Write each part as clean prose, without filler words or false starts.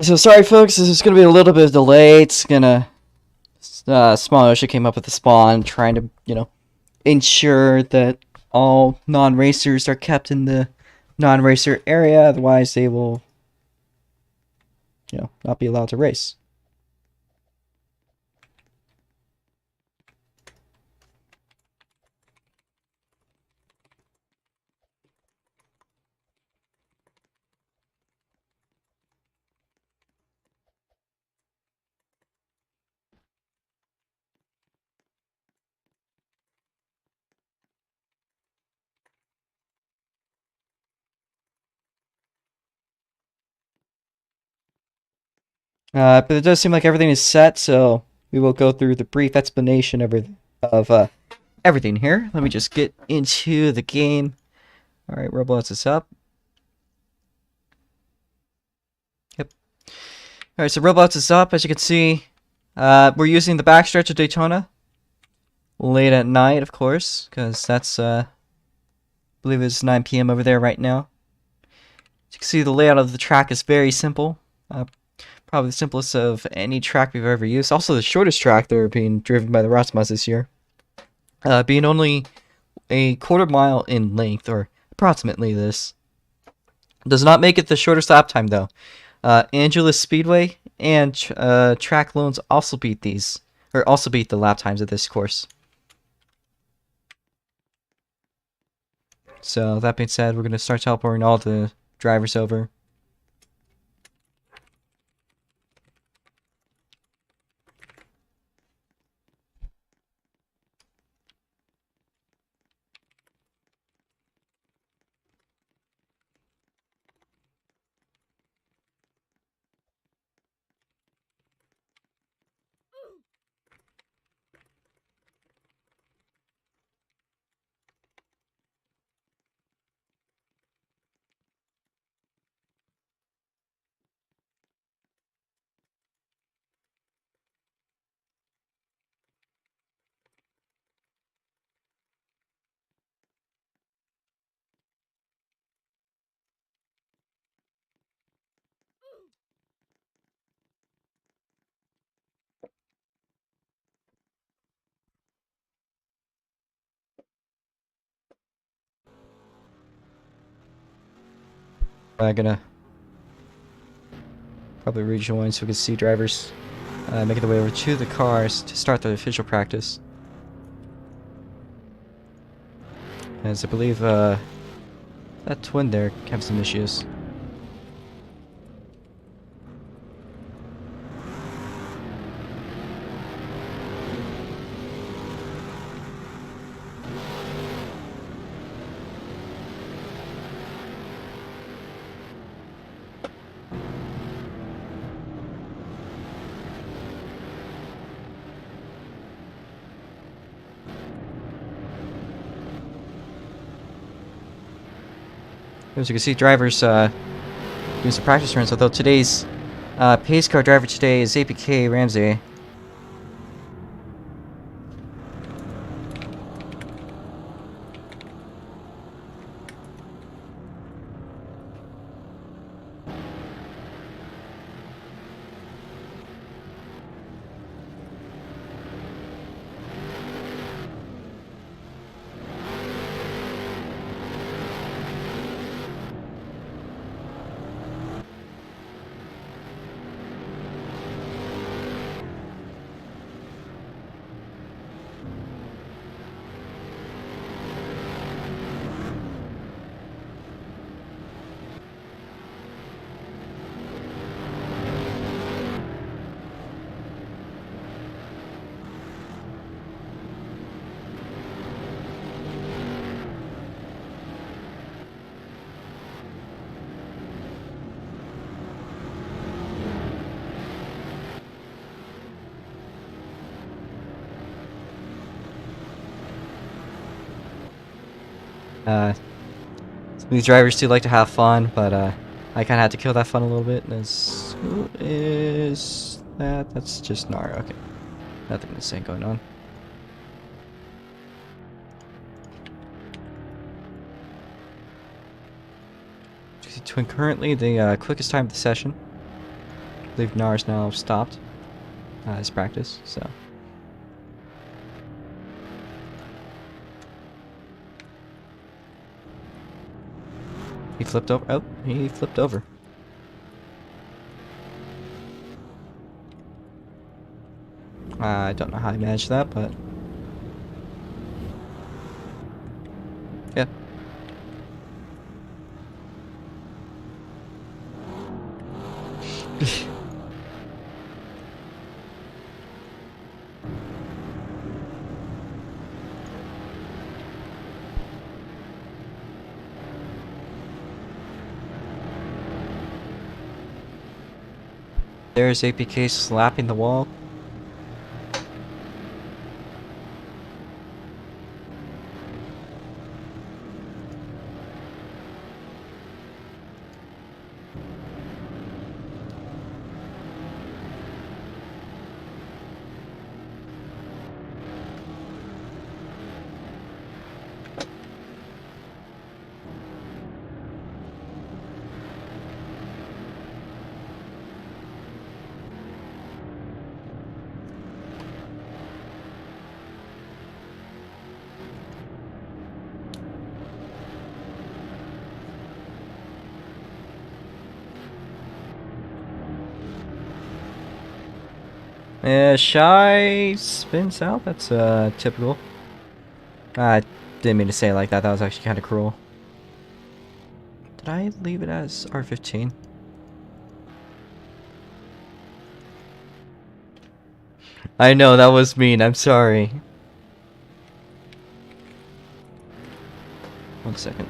So sorry, folks. This is gonna be a little bit of delay. It's gonna small OSHA came up with a spawn, trying to ensure that all non-racers are kept in the non-racer area. Otherwise, they will not be allowed to race. But it does seem like everything is set, so we will go through the brief explanation of everything here. Let me just get into the game. All right, Roblox is up. Yep. All right, so Roblox is up. As you can see, we're using the backstretch of Daytona. Late at night, of course, because that's, I believe it's 9 p.m. over there right now. As you can see, the layout of the track is very simple. Probably the simplest of any track we've ever used. Also the shortest track that are being driven by the ROX Mods this year. Being only a quarter-mile in length, or approximately this. Does not make it the shortest lap time, though. Angeles Speedway and Track Loans also beat these, or also beat the lap times of this course. So, that being said, we're going to start teleporting all the drivers over. I'm gonna probably rejoin so we can see drivers making their way over to the cars to start the official practice. As I believe that twin there have some issues. As you can see, drivers doing some practice runs, although today's pace car driver today is APK Ramsey. Some of these drivers do like to have fun, but I kind of had to kill that fun a little bit. Who is that? That's just Nara. Okay, nothing insane going on. Twin currently the quickest time of the session. believe Nars now stopped his practice, so. He flipped over. Oh, he flipped over. I don't know how he managed that, but yeah. There's APK slapping the wall. Shy spin south? That's typical. I didn't mean to say it like that. That was actually kind of cruel. Did I leave it as R15? I know, that was mean. I'm sorry. 1 second.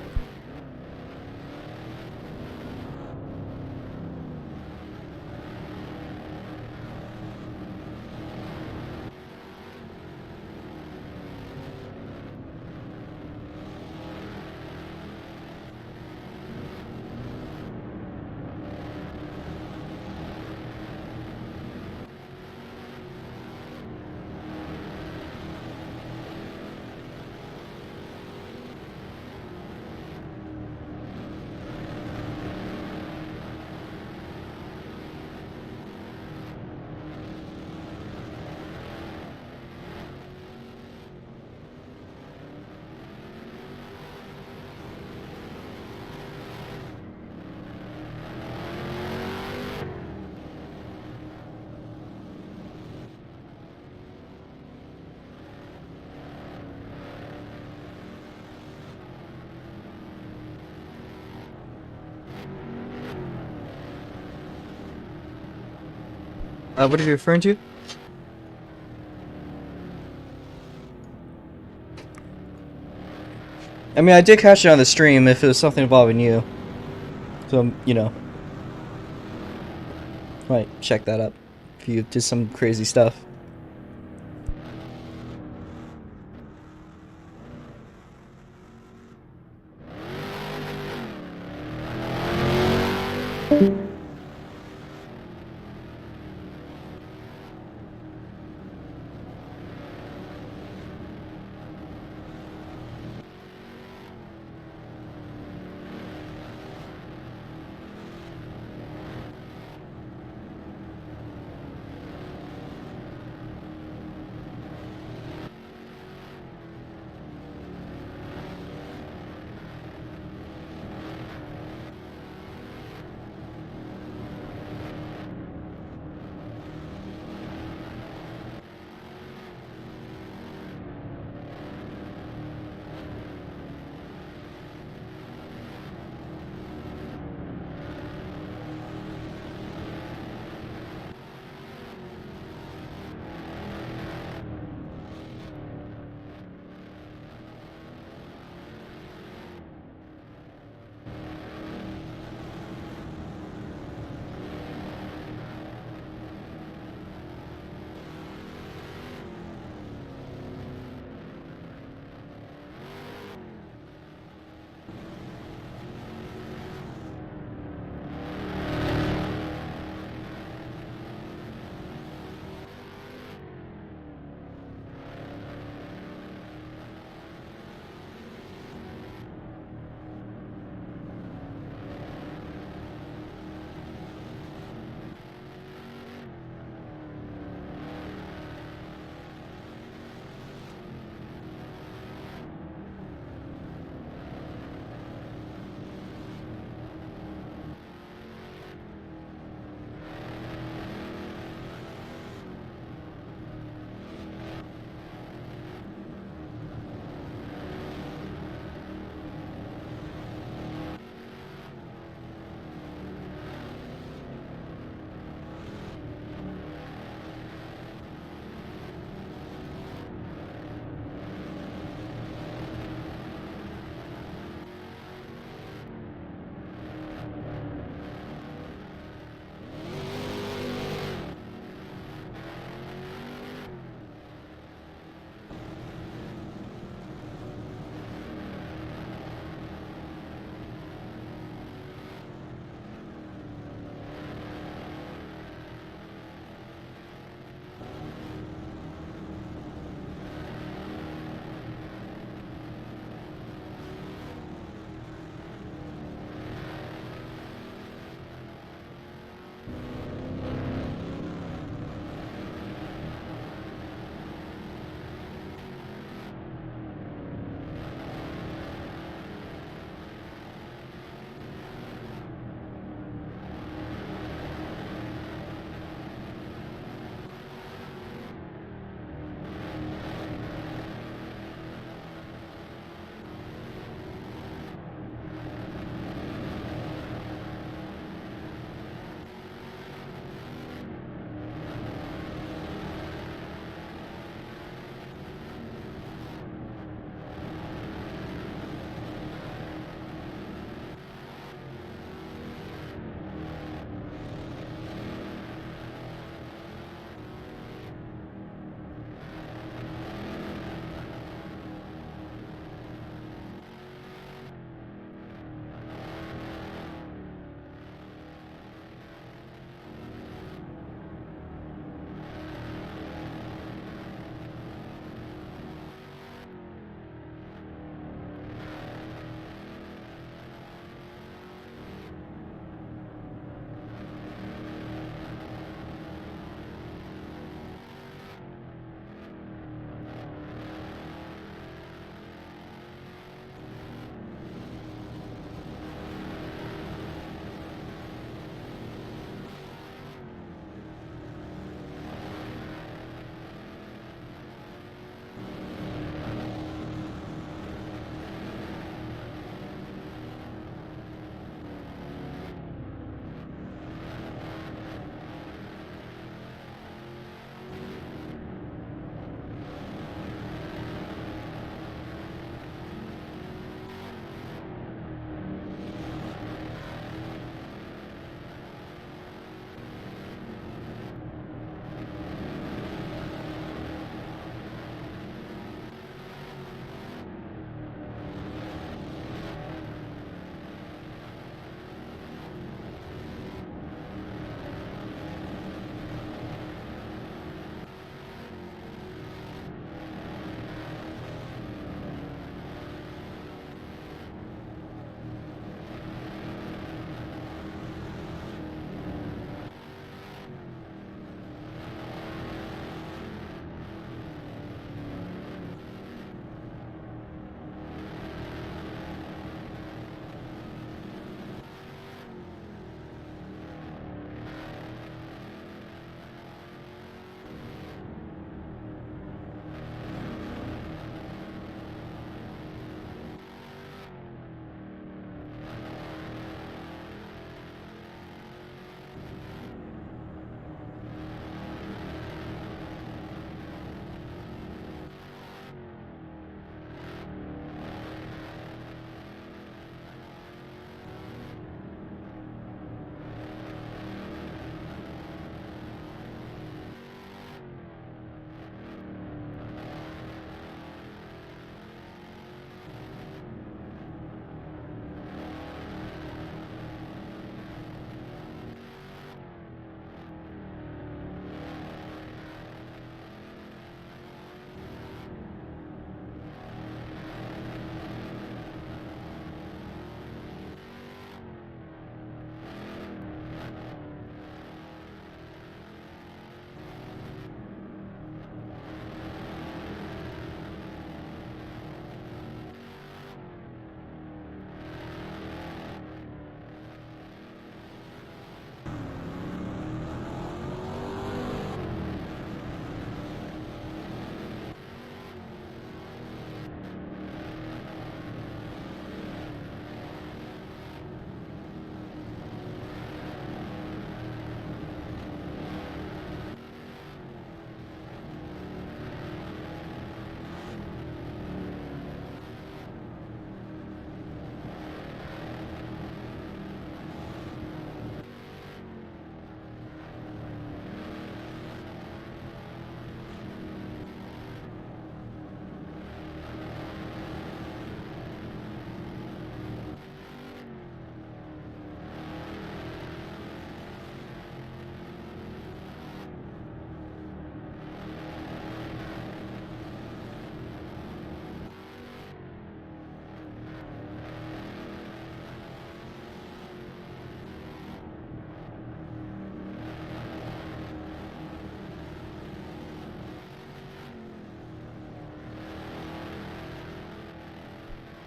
What are you referring to? I mean, I did catch it on the stream if it was something involving you. So, you know. Might check that up if you did some crazy stuff.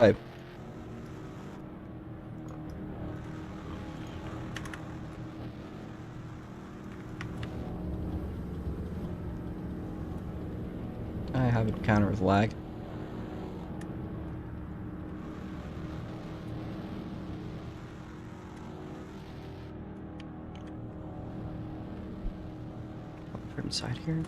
Right. I have an encounter with lag. From inside here.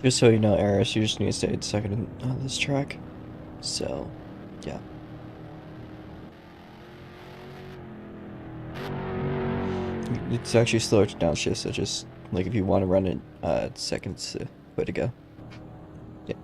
Just so you know, Eris, you just need to stay second on this track. So, yeah. It's actually slower to downshift, so just, like, if you want to run it, second's the way to go. Yeah.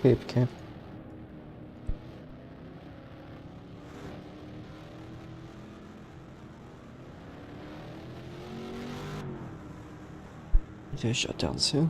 Paperclip. Okay, shut down soon.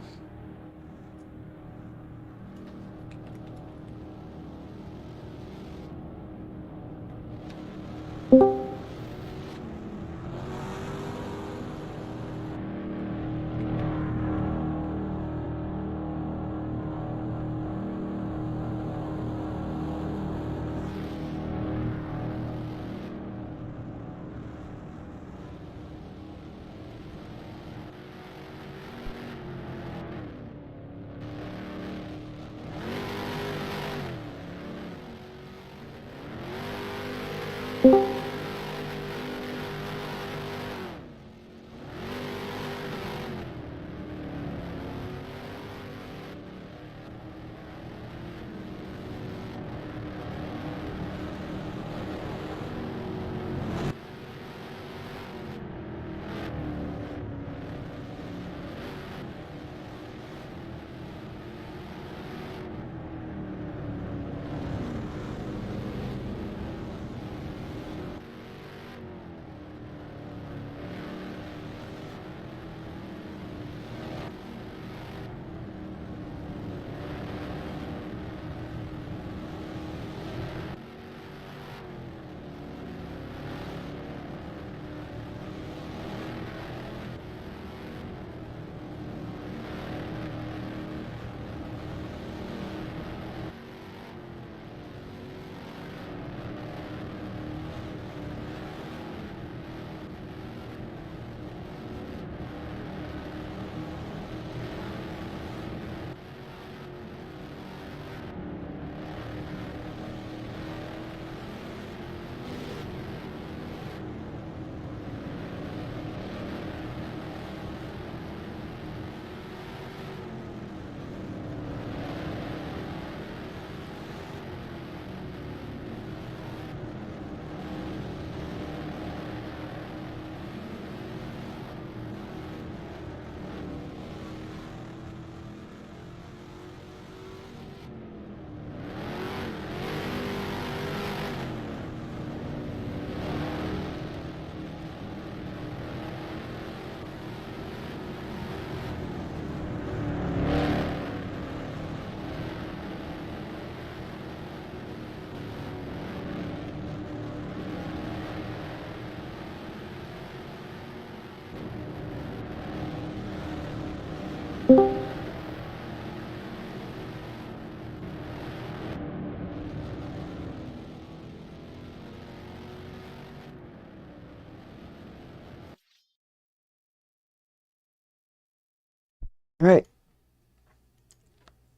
Right.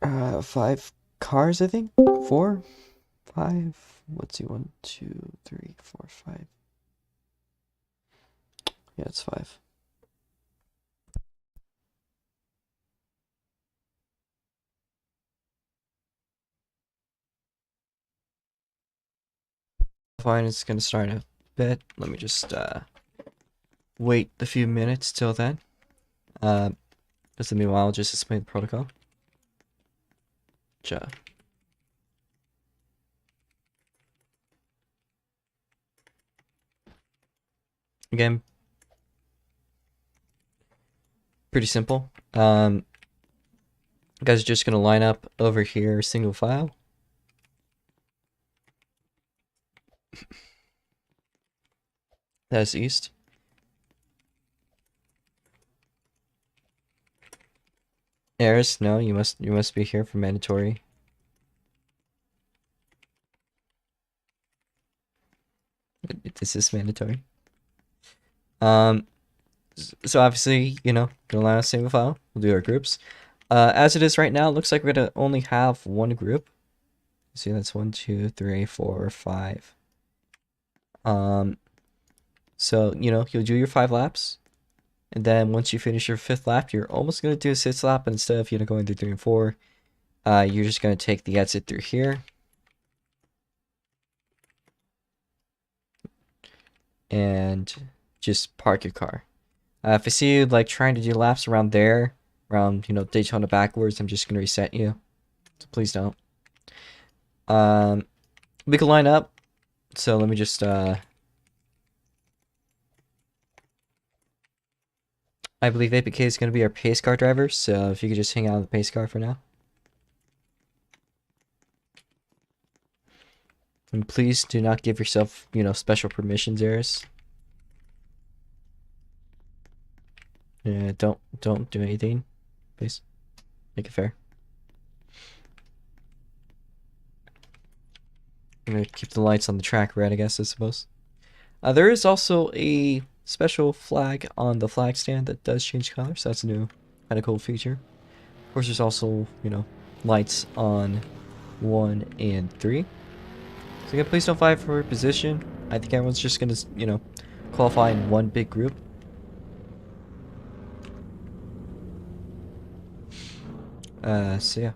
5 cars, I think? 4? 5? Let's see, 1, 2, 3, 4, 5. Yeah, it's 5. Fine, it's gonna start a bit. Let me just wait a few minutes till then. Just in the meanwhile, I'll just explain the protocol. Again, pretty simple. You guys are just gonna line up over here, single file. That's east. Eris, no, you must be here for mandatory. This is mandatory. So obviously, you know, gonna line up single file. We'll do our groups. As it is right now, it looks like we're gonna only have one group. See, that's 1, 2, 3, 4, 5. So you know, you'll do your 5 laps, and then once you finish your 5th lap, you're almost gonna do a 6th lap, but instead of going through 3 and 4, you're just gonna take the exit through here. And just park your car. If I see you like trying to do laps around there, around, you know, Daytona backwards, I'm just gonna reset you. So please don't. We can line up. So let me just I believe APK is going to be our pace car driver, so if you could just hang out on the pace car for now. And please do not give yourself, you know, special permissions errors. Yeah, don't do anything, please. Make it fair. I'm gonna keep the lights on the track red, I guess, I suppose. There is also a special flag on the flag stand that does change colors, so that's a new kind of cool feature. Of course, there's also, you know, lights on 1 and 3. So again, please don't fight for position. I think everyone's just gonna, you know, qualify in one big group. So yeah.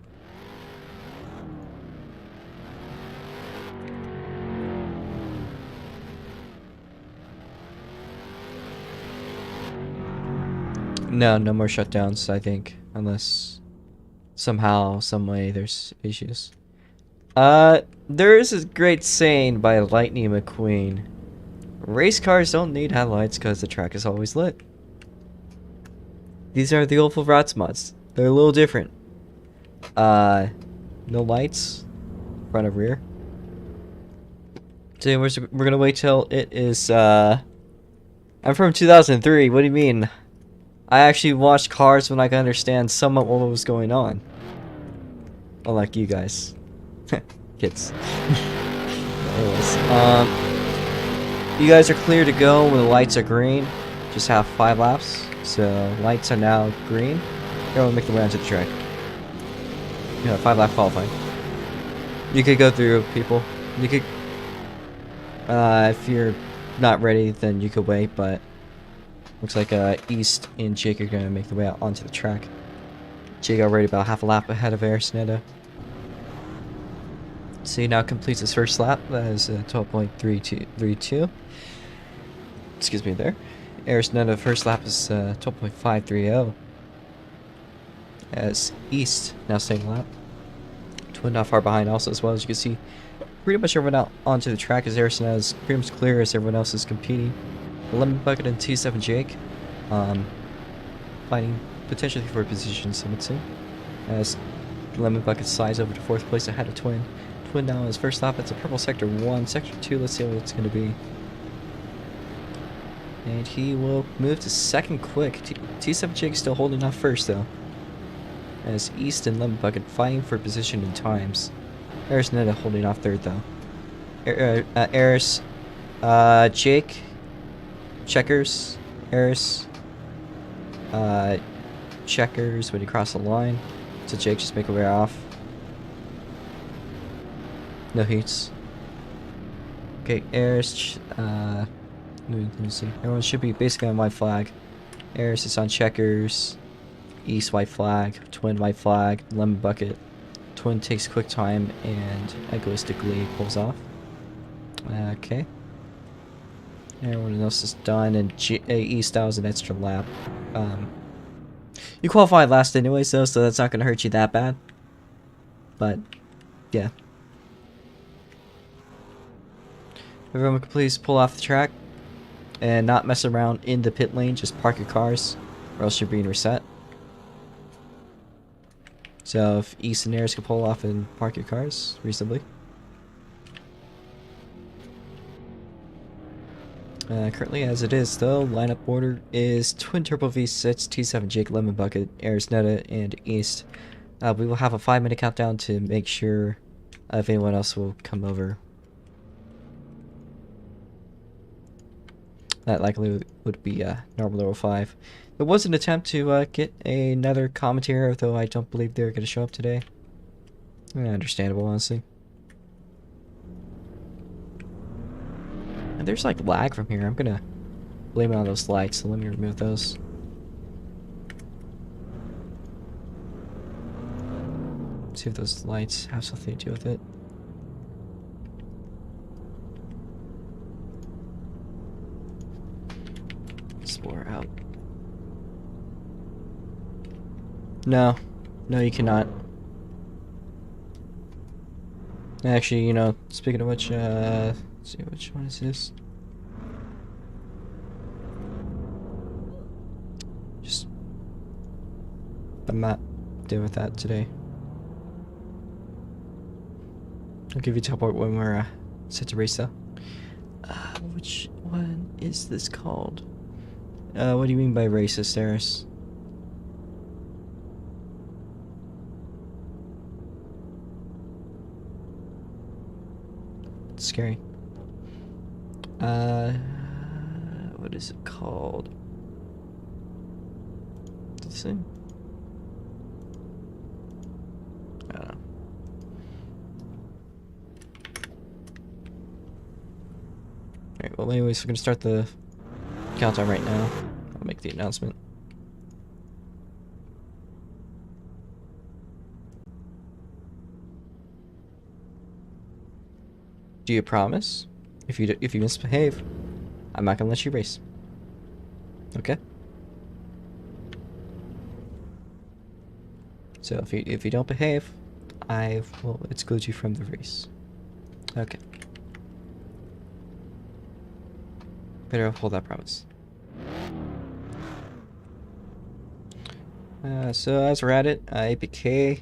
No more shutdowns, I think, unless somehow, some way there's issues. There is a great saying by Lightning McQueen. Race cars don't need headlights because the track is always lit. These are the old ROX Mods. They're a little different. No lights, front or rear. So we're gonna wait till it is, I'm from 2003, what do you mean? I actually watched cars when I could understand somewhat what was going on. Unlike you guys. Kids. Anyways, you guys are clear to go when the lights are green. Just have 5 laps. So, lights are now green. Everyone make the way onto the track. You know, 5 lap qualifying. You could go through, people. You could, if you're not ready, then you could wait, but looks like East and Jake are going to make their way out onto the track. Jake already about half a lap ahead of Arisnetta. So he now completes his first lap. That is 12.32. Excuse me there. Arisnetta first lap is 12.530. As East now staying lap. Twin not far behind also as well. As you can see, pretty much everyone out onto the track as Arisnetta is pretty much clear as everyone else is competing. Lemon Bucket and T7 Jake fighting potentially for position, some would say, as Lemon Bucket slides over to 4th place ahead of Twin. Twin now in his first lap. It's a purple sector 1. Sector 2, let's see what it's going to be. And he will move to 2nd quick. T7 Jake still holding off first though, as East and Lemon Bucket fighting for position in times. Arisnetta holding off 3rd though. Aris, Jake, Checkers, Harris, Checkers when you cross the line. So Jake just make a way off. No heats. Okay, Harris, let me see. Everyone should be basically on white flag. Harris is on Checkers. East white flag. Twin white flag. Lemon Bucket. Twin takes quick time and egoistically pulls off. Okay. Everyone else is done, and East was an extra lap. You qualified last anyways, though, so that's not going to hurt you that bad. But, yeah. Everyone can please pull off the track and not mess around in the pit lane. Just park your cars, or else you're being reset. So if East and Aris can pull off and park your cars reasonably. Currently, as it is, though, lineup order is Twin Turbo V6, T7 Jake, Lemon Bucket, Arisnetta, and East. We will have a 5-minute countdown to make sure if anyone else will come over. That likely would be normal 05. There was an attempt to get another commentator, though I don't believe they're going to show up today. Understandable, honestly. And there's like lag from here. I'm gonna blame it on those lights, so let me remove those. See if those lights have something to do with it. Explore out. No, you cannot. Actually, you know, speaking of which, let's see, which one is this? Just, I'm not dealing with that today. I'll give you teleport when we're set to race though. Which one is this called? What do you mean by racist, Eris? It's scary. What is it called? This thing? I don't know. Alright, well anyways, we're gonna start the countdown right now. I'll make the announcement. Do you promise? If you misbehave, I'm not gonna let you race. Okay? So if you don't behave, I will exclude you from the race. Okay. Better uphold that promise. So as we're at it, APK.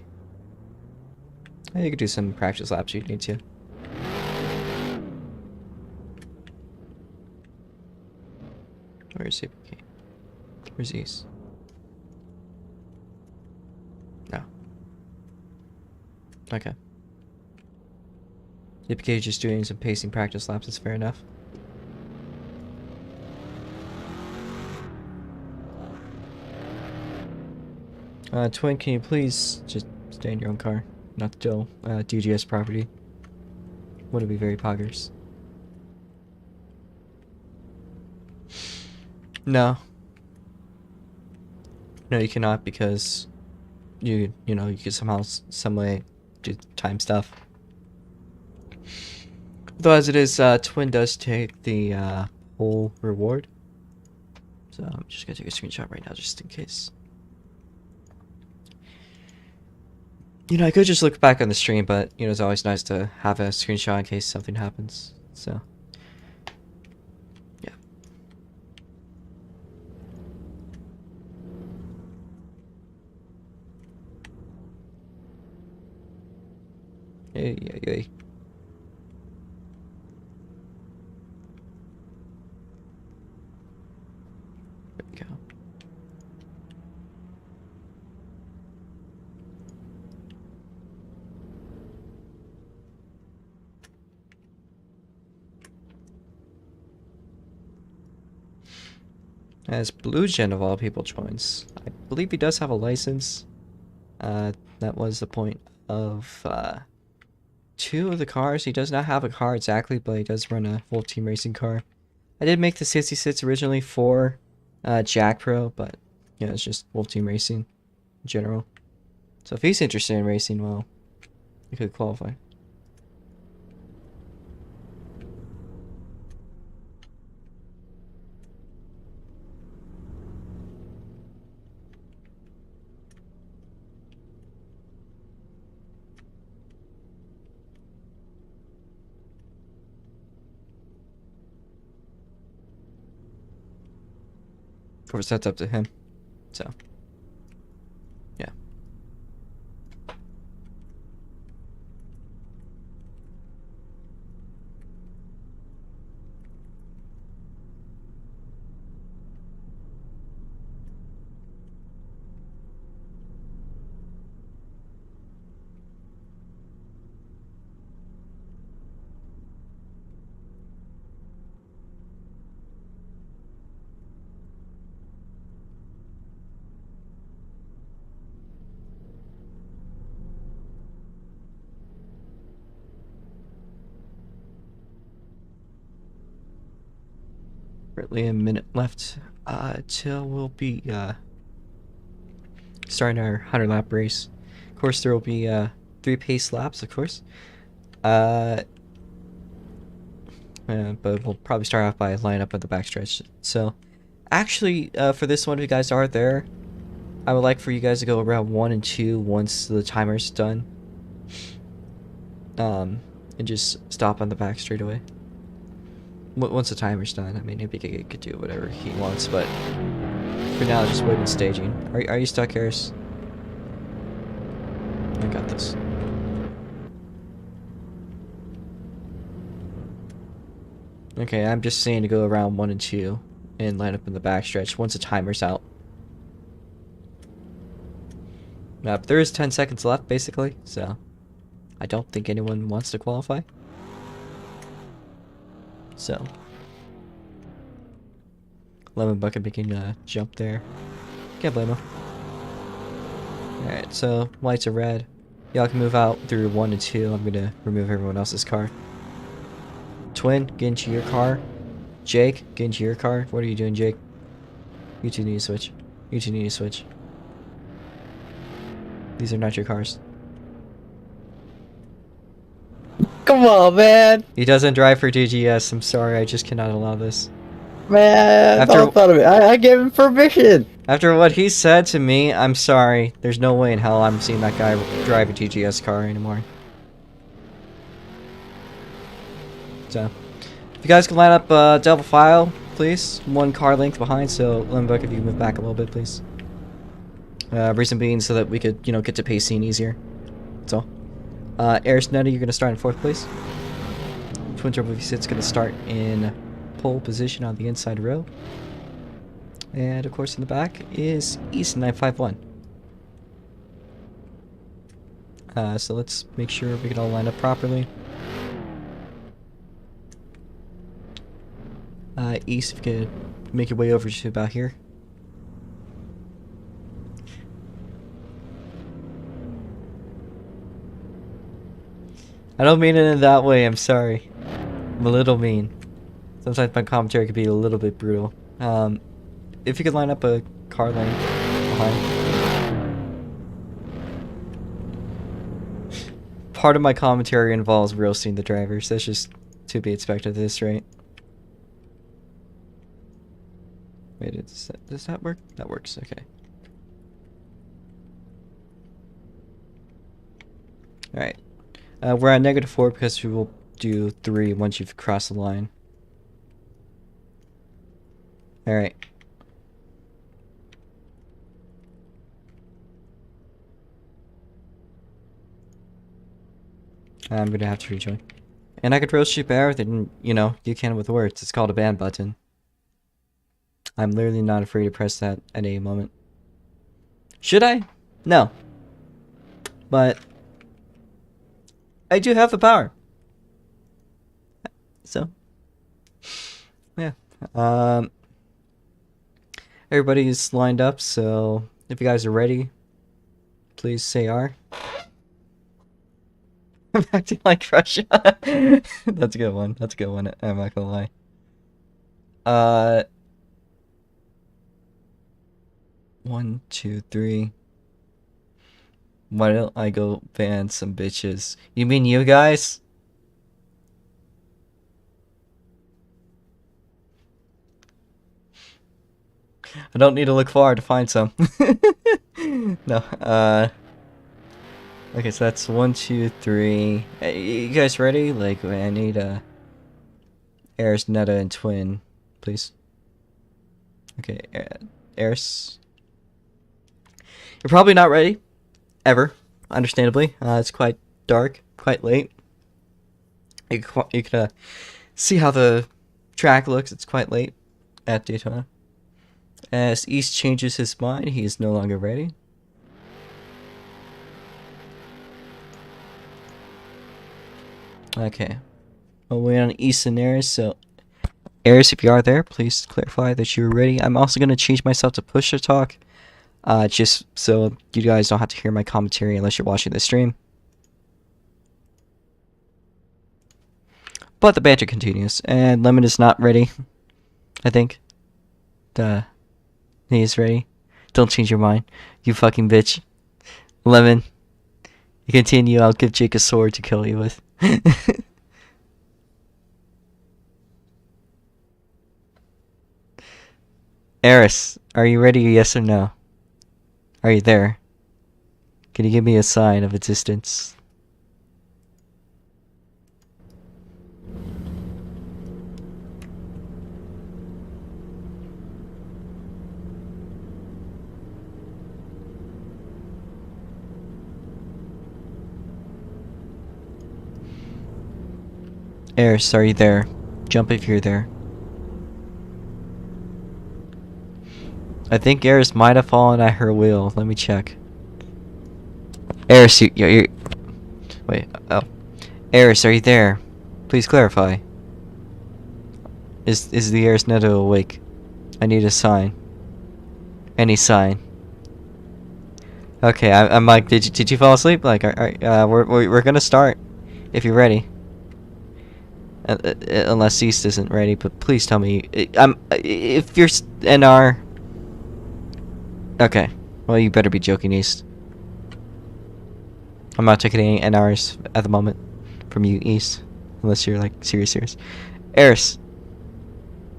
You could do some practice laps if you need to. Where's APK? Where's East? No. Okay. APK is just doing some pacing practice laps, that's fair enough. Twin, can you please just stay in your own car? Not still DGS property. Wouldn't be very poggers. No. No, you cannot because you know, you could somehow, some way do time stuff. Though as it is, Twin does take the whole reward. So I'm just gonna take a screenshot right now just in case. You know, I could just look back on the stream, but, you know, it's always nice to have a screenshot in case something happens, so. Yeah. Hey. There we go. As Blue Gen of all people joins. I believe he does have a license. That was the point of 2 of the cars. He does not have a car exactly, but he does run a full team racing car. I did make the 66 originally for Jack Pro, but yeah, it's just full team racing in general. So if he's interested in racing, well, he could qualify. Of course, that's up to him. So, yeah. Currently a minute left till we'll be starting our 100-lap race. Of course, there will be 3 pace laps, of course. But we'll probably start off by lining up at the backstretch. So, actually, for this one, if you guys are there, I would like for you guys to go around 1 and 2 once the timer's done. and just stop on the back straightaway. Once the timer's done, I mean, maybe he could do whatever he wants, but for now, just wait and staging. Are you stuck, Harris? I got this. Okay, I'm just saying to go around 1 and 2 and line up in the backstretch once the timer's out. But there is 10 seconds left, basically, so I don't think anyone wants to qualify. So, Lemon Bucket making a jump there. Can't blame him. Alright, so lights are red. Y'all can move out through 1 and 2. I'm gonna remove everyone else's car. Twin, get into your car. Jake, get into your car. What are you doing, Jake? You two need to switch. You two need to switch. These are not your cars. Come on, man. He doesn't drive for DGS. I'm sorry, I just cannot allow this. Man, don't thought of it. I gave him permission. After what he said to me, I'm sorry. There's no way in hell I'm seeing that guy drive a DGS car anymore. So, if you guys can line up double file, please. 1 car length behind, so Limbuck, if you move back a little bit, please. Reason being so that we could, you know, get to pacing easier. That's all. Eris Nutty, you're going to start in 4th place. Twin Turbo V6 going to start in pole position on the inside row. And, of course, in the back is East 951. So let's make sure we can all line up properly. East, if you could make your way over to about here. I don't mean it in that way, I'm sorry. I'm a little mean. Sometimes my commentary could be a little bit brutal. If you could line up a car lane behind. Part of my commentary involves roasting the drivers. That's just to be expected at this rate. Wait, does that work? That works, okay. Alright. We're at -4 because we will do 3 once you've crossed the line. Alright. I'm gonna have to rejoin. And I could roast you better than, you know, you can with words. It's called a ban button. I'm literally not afraid to press that at any moment. Should I? No. But I do have the power. So, yeah. Everybody's lined up, so if you guys are ready, please say R. I'm acting like Russia. That's a good one. That's a good one. I'm not gonna lie. 1, 2, 3. Why don't I go ban some bitches? You mean you guys? I don't need to look far to find some. No, okay, so that's 1, 2, 3. You guys ready? Like, I need Eris, Netta, and Twin, please. Okay, Eris. You're probably not ready. Ever. Understandably. It's quite dark, quite late. You could see how the track looks. It's quite late at Daytona. As East changes his mind, he is no longer ready. Okay. We'll wait on East and Eris, so Eris, if you are there, please clarify that you're ready. I'm also going to change myself to push to talk. Just so you guys don't have to hear my commentary unless you're watching the stream. But the banter continues, and Lemon is not ready, I think. He is ready. Don't change your mind, you fucking bitch. Lemon, you continue, I'll give Jake a sword to kill you with. Eris, are you ready, yes or no? Are you there? Can you give me a sign of existence? Eris, are you there? Jump if you're there. I think Eris might have fallen at her wheel. Let me check. Eris, you're... Wait, oh. Eris, are you there? Please clarify. Is the Eris Netto awake? I need a sign. Any sign. Okay, I'm like, did you fall asleep? Like, we're gonna start. If you're ready. Unless East isn't ready, but please tell me. If you're NR. Okay. Well, you better be joking, East. I'm not taking any NRs at the moment from you, East. Unless you're like serious. Eris,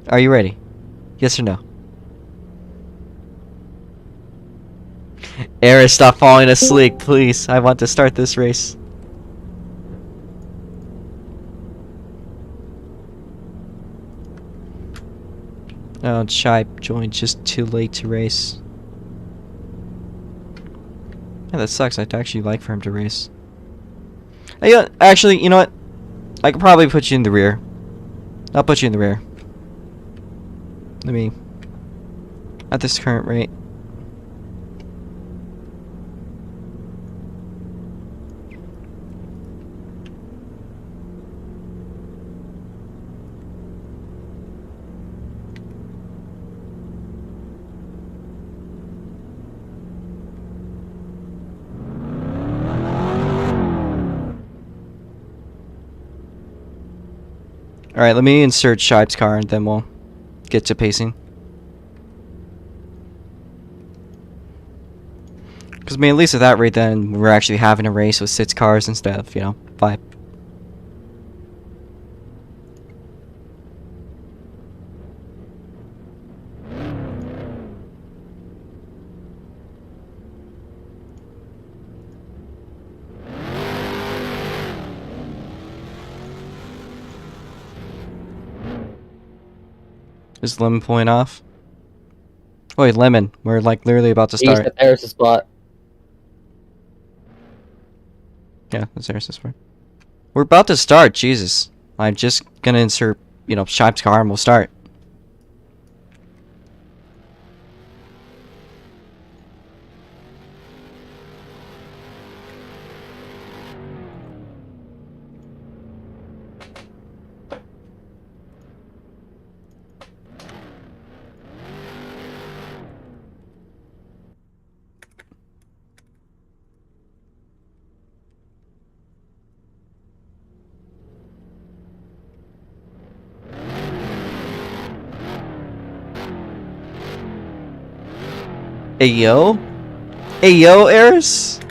are you ready? Yes or no? Eris, stop falling asleep, please. I want to start this race. Oh, Chipe joined just too late to race. Yeah, that sucks. I'd actually like for him to race. Yeah, actually, you know what? I could probably put you in the rear. I'll put you in the rear. Let me... At this current rate. Alright, let me insert Shipe's car and then we'll get to pacing. Because, I mean, at least at that rate then, we're actually having a race with 6 cars instead of, you know, 5. Is Lemon pulling off? Wait, Lemon, we're like literally about to start. East at Eris' spot. Yeah, that's Eris' spot. We're about to start, Jesus. I'm just gonna insert, you know, Shipe's car and we'll start. Hey yo, Eris.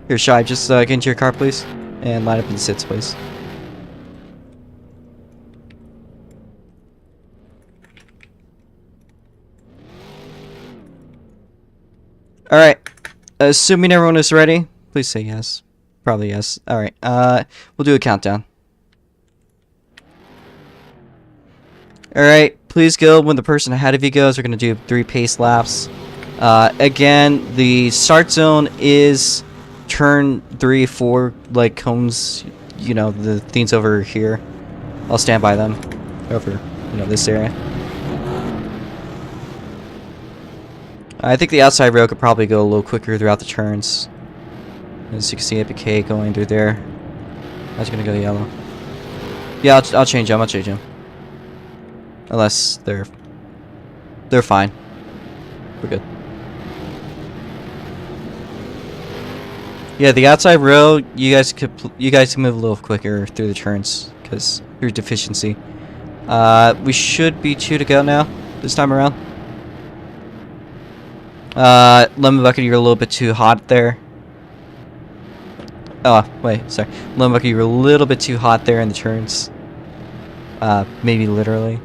Here, Shipe, just get into your car, please, and line up in the sits, please. All right. Assuming everyone is ready, please say yes. Probably yes. All right. We'll do a countdown. All right. Please go when the person ahead of you goes. We're gonna do 3 pace laps. Again, the start zone is turn 3, 4, like cones, you know, the things over here. I'll stand by them over, you know, this area. I think the outside road could probably go a little quicker throughout the turns. As you can see, APK going through there. That's gonna go yellow. Yeah, I'll change them. Unless they're fine. We're good. Yeah, the outside road, you guys can move a little quicker through the turns because there's deficiency. We should be 2 to go now this time around. Lemon Bucket, you're a little bit too hot there. Oh, wait, sorry. Lemon Bucket, you're a little bit too hot there in the turns. Maybe literally.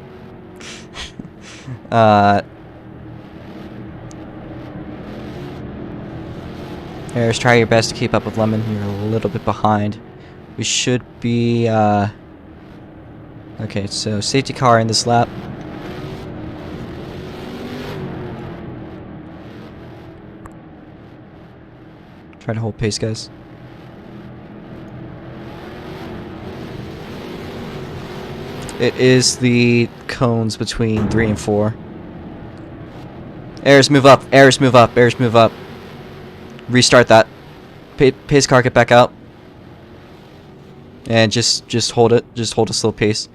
Eris, try your best to keep up with Lemon. You're a little bit behind. We should be, okay, so safety car in this lap. Try to hold pace, guys. It is the cones between 3 and 4. Airs move up. Airs move up. Airs move up. Restart that. Pace car, get back out. And just hold it. Just hold a slow pace.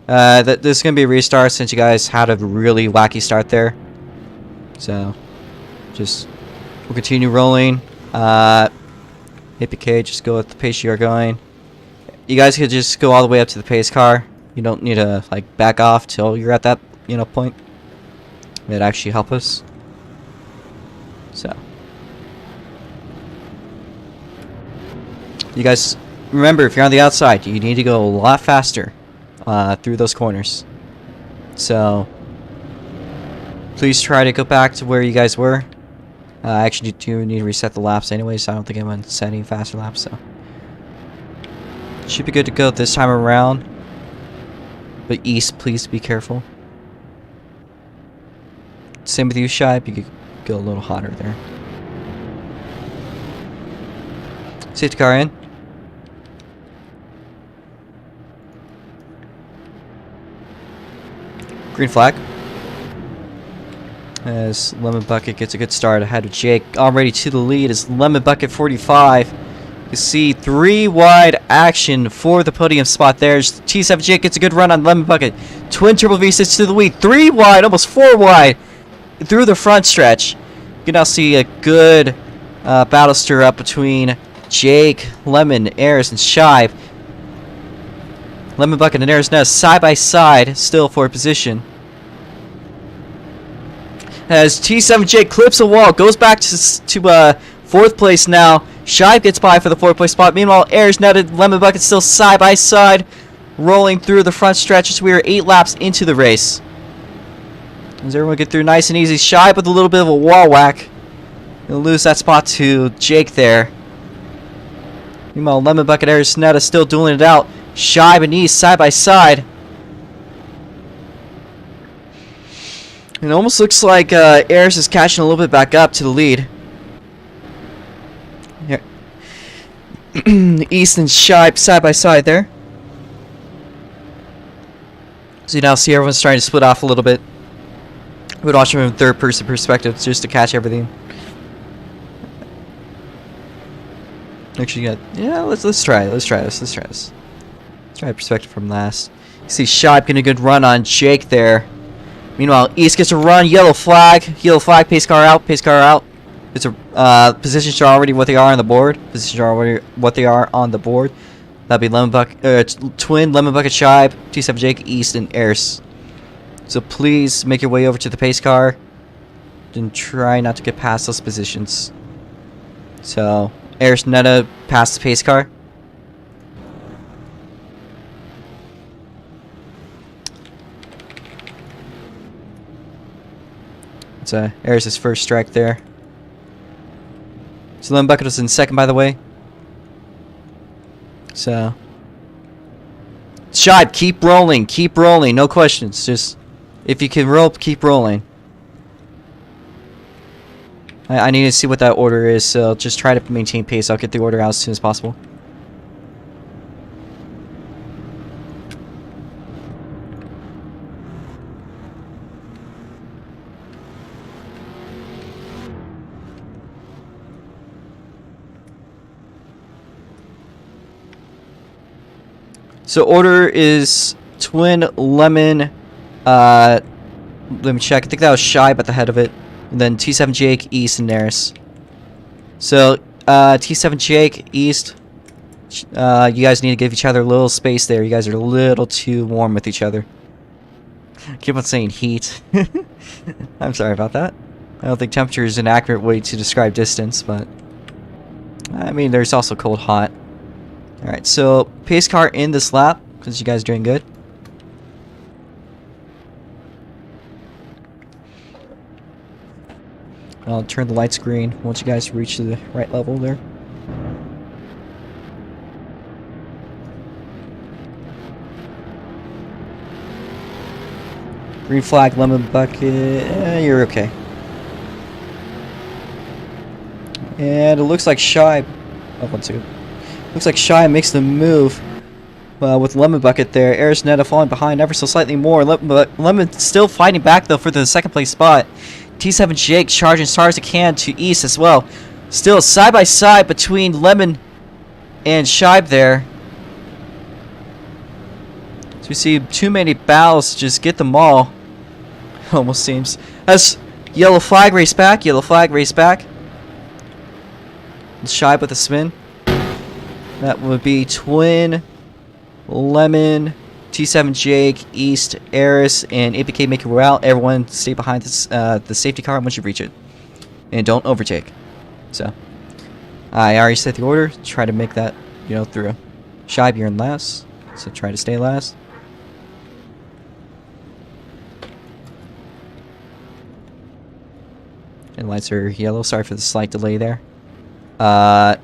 This is gonna be a restart since you guys had a really wacky start there. So, we'll continue rolling. APK, just go at the pace you are going. You guys could just go all the way up to the pace car. You don't need to like back off till you're at that point. It'd actually help us. So, you guys remember, if you're on the outside, you need to go a lot faster through those corners. So, please try to go back to where you guys were. I actually do need to reset the laps anyway, so I don't think anyone's setting faster laps. So, should be good to go this time around. But East, please be careful. Same with you, Shipe. You could go a little hotter there. Safety car in. Green flag. As Lemon Bucket gets a good start ahead of Jake. Already to the lead is Lemon Bucket 45. You see 3 wide action for the podium spot. There's T7 Jake gets a good run on Lemon Bucket. Twin Turbo V6 to the lead. 3 wide, almost 4 wide through the front stretch. You can now see a good battle stir up between Jake, Lemon, Ayers, and Shive. Lemon Bucket and Ayers now side by side, still for position. As T7 Jake clips a wall, goes back to 4th place now. Shive gets by for the 4th place spot. Meanwhile, Ayers netted. Lemon Bucket still side by side, rolling through the front stretch as we are 8 laps into the race. As everyone get through nice and easy. Shive with a little bit of a wall whack. He'll lose that spot to Jake there. Meanwhile, Lemon Bucket, Ayers, Netta still dueling it out. Shive and East side by side. It almost looks like Ayers is catching a little bit back up to the lead. Here. East and Shipe side by side there. So you now see everyone's trying to split off a little bit. We'd watch from a third-person perspective just to catch everything. Actually, yeah. Let's try it. Let's try this. Let's try perspective from last. You see Shipe getting a good run on Jake there. Meanwhile, East gets a run. Yellow flag. Yellow flag. Pace car out. Pace car out. It's a positions are already what they are on the board. Positions are already what they are on the board. That'd be Lemon Bucket, Twin, Lemon Bucket, Shibe, T7 Jake, East, and Ayers. So please make your way over to the pace car and try not to get past those positions. So Ayers, Netta past the pace car. It's Ayers' first strike there. So Lemon Bucket was in second, by the way. So Shibe, keep rolling, no questions. Just if you can roll, keep rolling. I need to see what that order is, so just try to maintain pace. I'll get the order out as soon as possible. So order is Twin, Lemon, let me check. I think that was Shibe at the head of it. And then T7 Jake, East, and Neris. So T7 Jake, East, you guys need to give each other a little space there. You guys are a little too warm with each other. Keep on saying heat. I'm sorry about that. I don't think temperature is an accurate way to describe distance, but I mean, there's also cold, hot. Alright, so pace car in this lap, because you guys are doing good. I'll turn the lights green once you guys reach the right level there. Green flag, Lemon Bucket, you're okay. And it looks like Shibe, oh, one second. Looks like Shibe makes the move with Lemon Bucket there. Aris Netta falling behind ever so slightly more. Lemon still fighting back though for the second place spot. T7 Jake charging as hard as he can to East as well. Still side by side between Lemon and Shibe there. So we see too many battles to just get them all. Almost seems. As yellow flag race back. Yellow flag race back. Shibe with a spin. That would be Twin, Lemon, T7 Jake, East, Eris, and APK make your way out. Everyone stay behind this, the safety car once you reach it. And don't overtake. So, I already set the order. Try to make that, through. Shibe, you're in last. So try to stay last. And lights are yellow. Sorry for the slight delay there. Alright,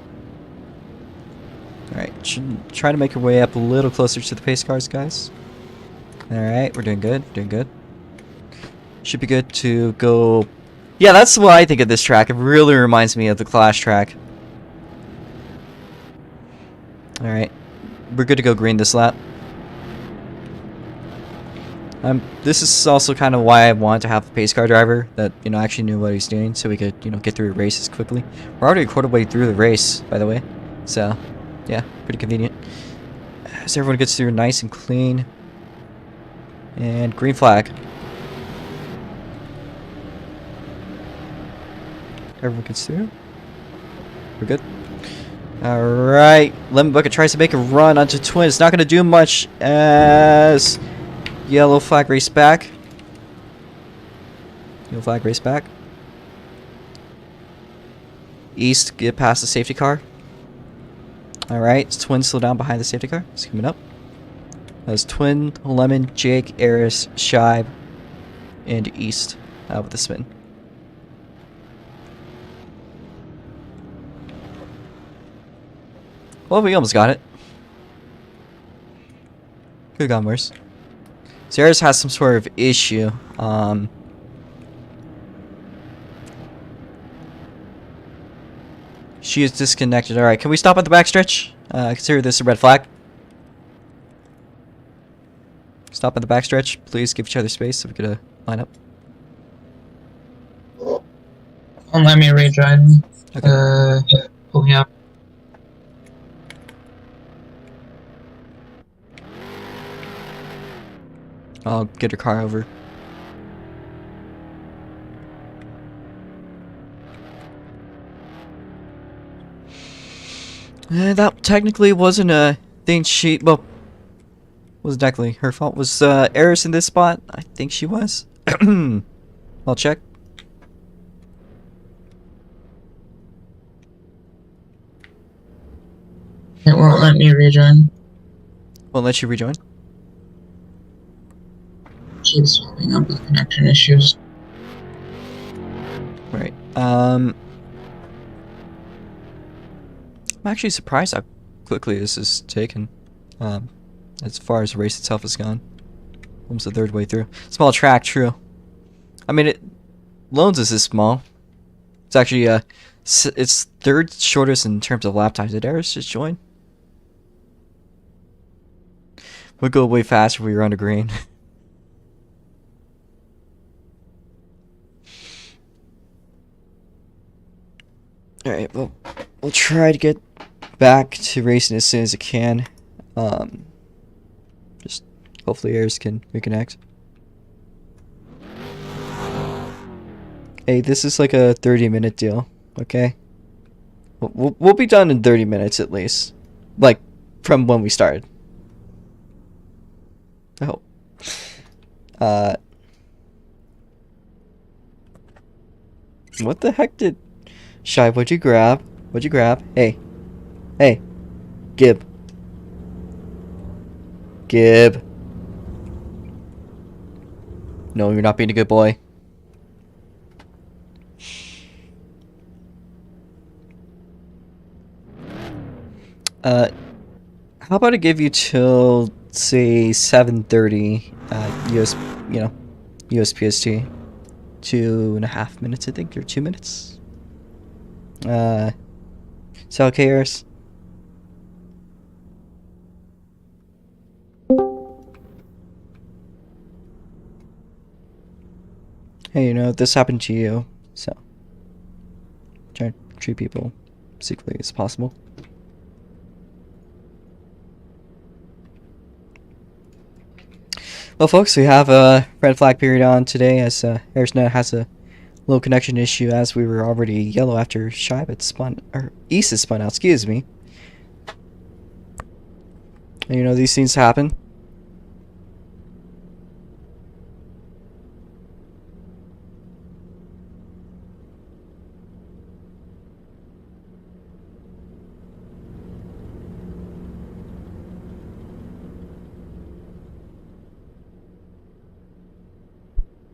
try to make your way up a little closer to the pace cars, guys. Alright, we're doing good, Should be good to go... Yeah, that's what I think of this track. It really reminds me of the Clash track. Alright, we're good to go green this lap. This is also kind of why I wanted to have a pace car driver that, actually knew what he's doing, so we could, get through races quickly. We're already a quarter way through the race, by the way. So, yeah, pretty convenient. As everyone gets through nice and clean. And green flag. Everyone gets through. We're good. Alright, Lemon Bucket tries to make a run onto Twin. It's not going to do much as... Yellow flag race back. Yellow flag race back. East get past the safety car. Alright, Twin slow down behind the safety car. It's coming up. That's Twin, Lemon, Jake, Eris, Shibe, and East with the spin. Well, we almost got it. Could have gone worse. Eris has some sort of issue. She is disconnected. Alright, can we stop at the backstretch? Consider this a red flag. Stop at the backstretch. Please give each other space so we could line up. Don't let me rejoin. Okay. Pull me up. I'll get her car over. That technically wasn't a thing she... Well, wasn't technically her fault. Was Eris in this spot? I think she was. I'll check. It won't let me rejoin. Won't let you rejoin? Keeps popping up with connection issues. Right. I'm actually surprised how quickly this is taken. As far as the race itself has gone. Almost the third way through. Small track, true. I mean, Loans is this small. It's actually it's third shortest in terms of lap times. Did Eris just join? We'll go way faster if we run to green. Alright, well, we'll try to get back to racing as soon as it can. Just hopefully Eris can reconnect. Hey, this is like a 30-minute deal, okay? We'll be done in 30 minutes at least. Like, from when we started. I hope. What the heck did... Shy, what'd you grab? What'd you grab? Hey. Hey. Gib. Gib. No, you're not being a good boy. How about I give you till, say, 7:30 US, USPST. 2.5 minutes, I think, or 2 minutes. Is that okay, Eris? hey, you know, this happened to you, so try to treat people as equally as possible. Well, folks, we have a red flag period on today as Arizona has a little connection issue as we were already yellow after Shibe had spun, or East had spun out, excuse me. And, you know, these things happen.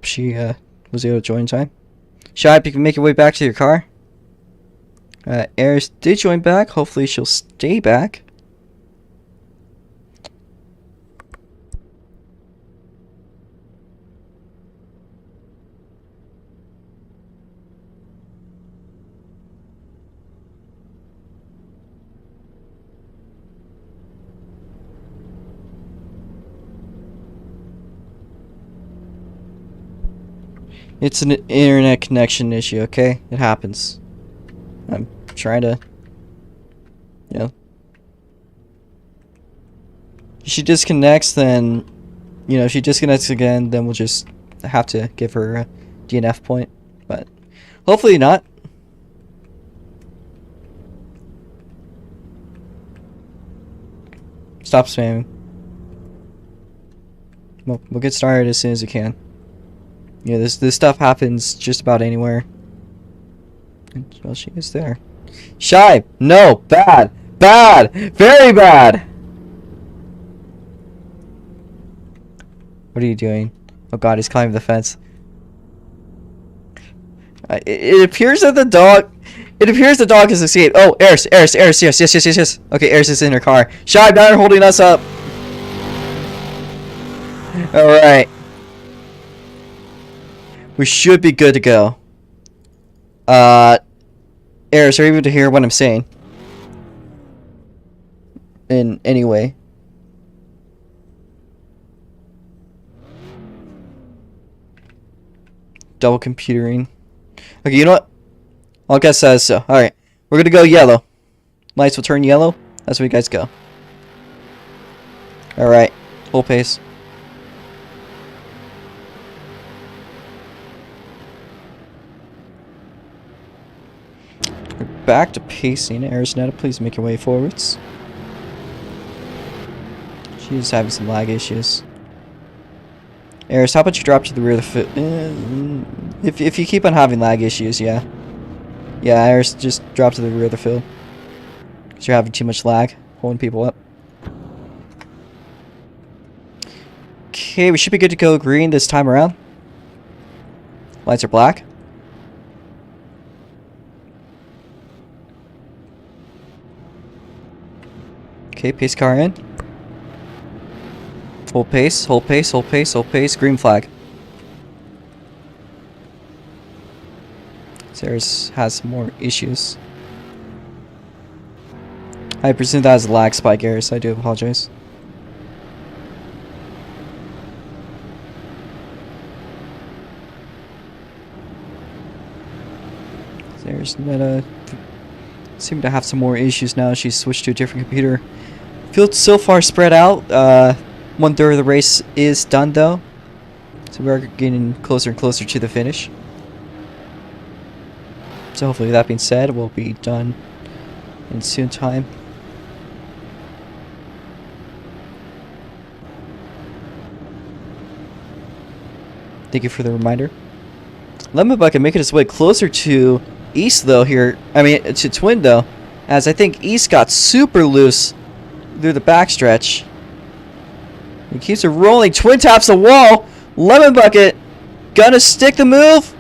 She was able to join in time. Shibe, you can make your way back to your car. Eris did join back. Hopefully she'll stay back. It's an internet connection issue, okay? It happens. I'm trying to, you know. If she disconnects, then, you know, if she disconnects again, then we'll just have to give her a DNF point. But hopefully not. Stop spamming. We'll get started as soon as we can. Yeah, this stuff happens just about anywhere. Well, she is there. Shibe! No! Bad! Bad! Very bad! What are you doing? Oh god, he's climbing the fence. It appears that the dog... It appears the dog has escaped. Oh, Eris, yes. Okay, Eris is in her car. Shibe, now you're holding us up. Alright. We should be good to go. Eris, are you able to hear what I'm saying? In any way? Double computering. Okay, you know what? I'll guess says so. Alright. We're gonna go yellow. Lights will turn yellow. That's where you guys go. Alright. Full pace. We're back to pacing. Arizona, please make your way forwards. She's having some lag issues. Eris, how about you drop to the rear of the foot? If you keep on having lag issues, yeah. Yeah, Eris, just drop to the rear of the field. Because you're having too much lag, holding people up. Okay, we should be good to go green this time around. Lights are black. Okay, pace car in. Hold pace, hold pace, hold pace, hold pace. Green flag. Sarah's has more issues. I presume that was a lag spike error, so I do apologize. There's Netta. Seem to have some more issues now. She's switched to a different computer. Field so far spread out. 1/3 of the race is done though, so we're getting closer and closer to the finish. So hopefully, that being said, we'll be done in soon time. Thank you for the reminder. Lemon Bucket making his way closer to East though here. I mean to Twin though, as I think East got super loose through the backstretch. He keeps it rolling. Twin taps the wall. Lemon Bucket gonna stick the move.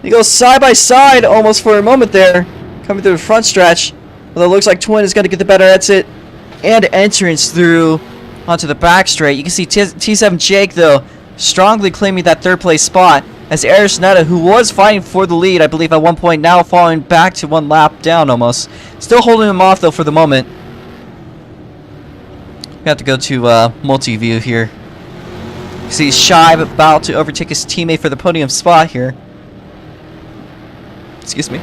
He goes side by side almost for a moment there, coming through the front stretch. Although it looks like Twin is gonna get the better exit and entrance through onto the back straight. You can see T7 Jake though strongly claiming that third place spot, as Eris Netta, who was fighting for the lead, I believe at one point, now falling back to one lap down almost. Still holding him off though for the moment. We have to go to multi-view here. You see Shive about to overtake his teammate for the podium spot here. Excuse me.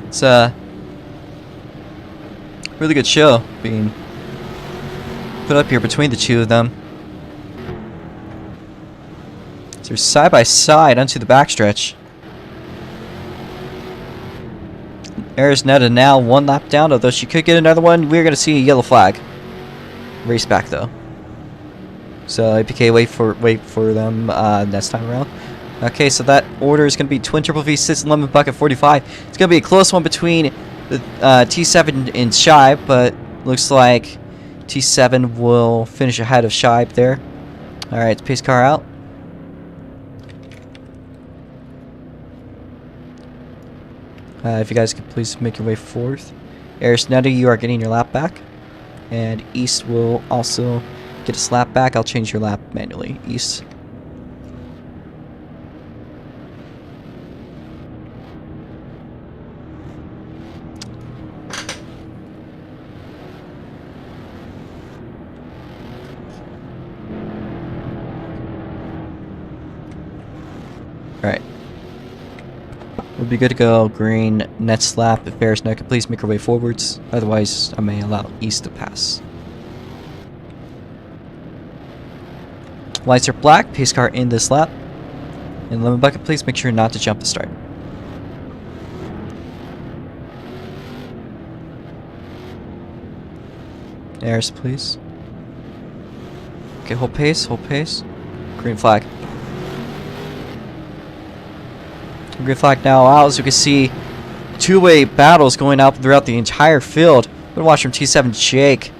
It's a really good show being put up here between the two of them. So they're side by side onto the backstretch. Arizona now 1 lap down, although she could get another one. We're going to see a yellow flag. Race back though. So APK wait for them next time around. Okay, so that order is going to be Twin Triple V6 and Lemon Bucket 45. It's going to be a close one between the T7 and Shibe, but looks like T7 will finish ahead of Shibe there. Alright, pace car out. If you guys could please make your way forth. Arisnetta, you are getting your lap back. And East will also get a lap back. I'll change your lap manually. East. Alright. We'll be good to go. Green, next lap. If Arisnetta could please make her way forwards. Otherwise, I may allow East to pass. Lights are black. Pace car in this lap. And Lemon Bucket, please make sure not to jump the start. Airs, please. Okay, hold pace, hold pace. Green flag. Green flag now out. As you can see, two-way battles going out throughout the entire field. We're watch from T7 Jake.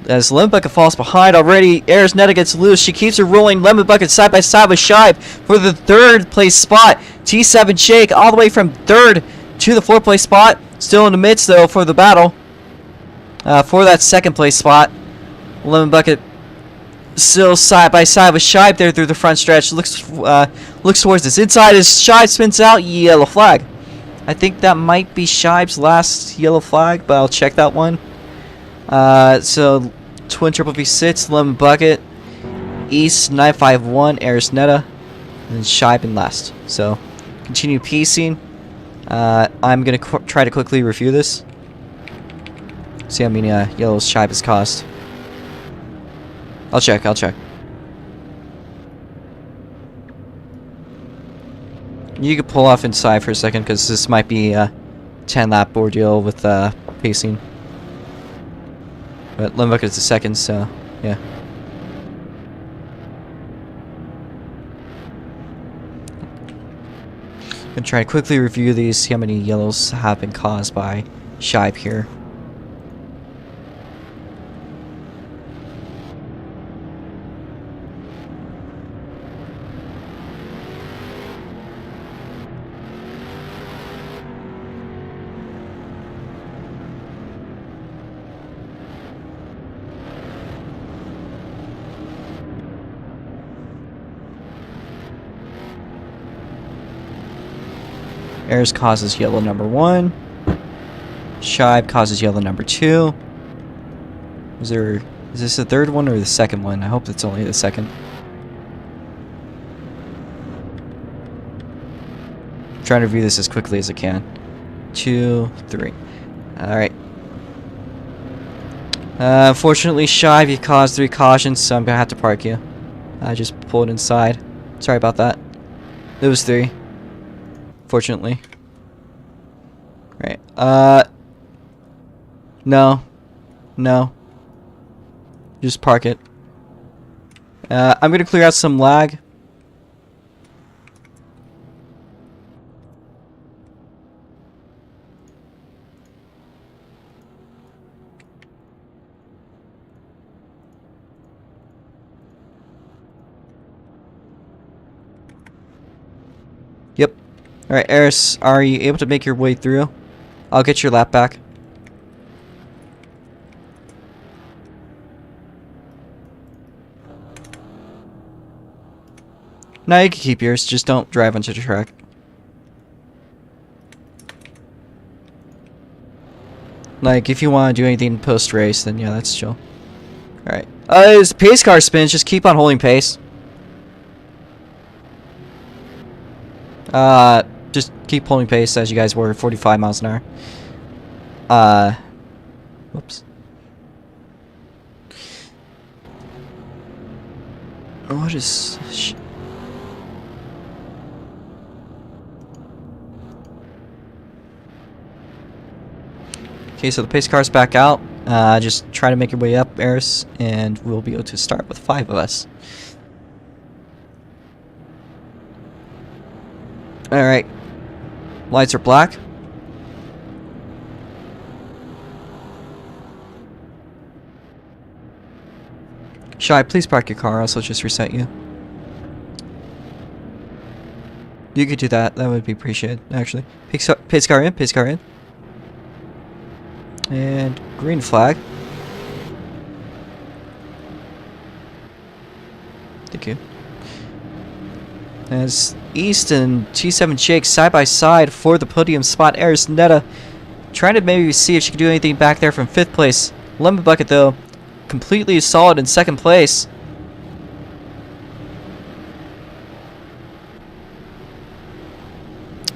As Lemon Bucket falls behind already, Arisnetta gets loose. She keeps her rolling. Lemon Bucket side by side with Shibe for the 3rd place spot. T7 Jake all the way from 3rd to the 4th place spot. Still in the midst though for the battle. For that 2nd place spot. Lemon Bucket still side by side with Shibe there through the front stretch. Looks towards this inside as Shibe spins out. Yellow flag. I think that might be Shibe's last yellow flag, but I'll check that one. So Twin Triple V6, Lemon Bucket, East 951, Arisnetta, and then Shibe in last. So continue piecing. I'm gonna try to quickly review this. See how many yellows Shibe has caused. I'll check. You could pull off inside for a second because this might be a 10-lap ordeal with pacing. But Lemon Bucket's the 2nd, so yeah. Gonna try to quickly review these, see how many yellows have been caused by Shibe here. Airs causes yellow number 1. Shibe causes yellow number 2. Is this the 3rd one or the 2nd one? I hope it's only the 2nd. I'm trying to review this as quickly as I can. 2, 3. Alright. Unfortunately, Shibe, you caused 3 cautions, so I'm gonna have to park you. I just pulled inside. Sorry about that. It was 3. Fortunately. Right. No. Just park it. I'm gonna clear out some lag. Yep. Alright, Eris, are you able to make your way through? I'll get your lap back. No, you can keep yours, just don't drive onto the track. Like, if you want to do anything post-race, then yeah, that's chill. Alright. As pace car spins, just keep on holding pace. Just keep holding pace as you guys were 45 miles an hour. Whoops. What is... Okay, so the pace car's back out. Just try to make your way up, Eris, and we'll be able to start with 5 of us. Alright. Lights are black. Shy, please park your car, else I'll just reset you. You could do that. That would be appreciated, actually. Pace car in, pace car in. And green flag. Thank you. As East and T7 Jake side by side for the podium spot. Eris Netta trying to maybe see if she can do anything back there from 5th place. Lemon Bucket, though, completely solid in 2nd place.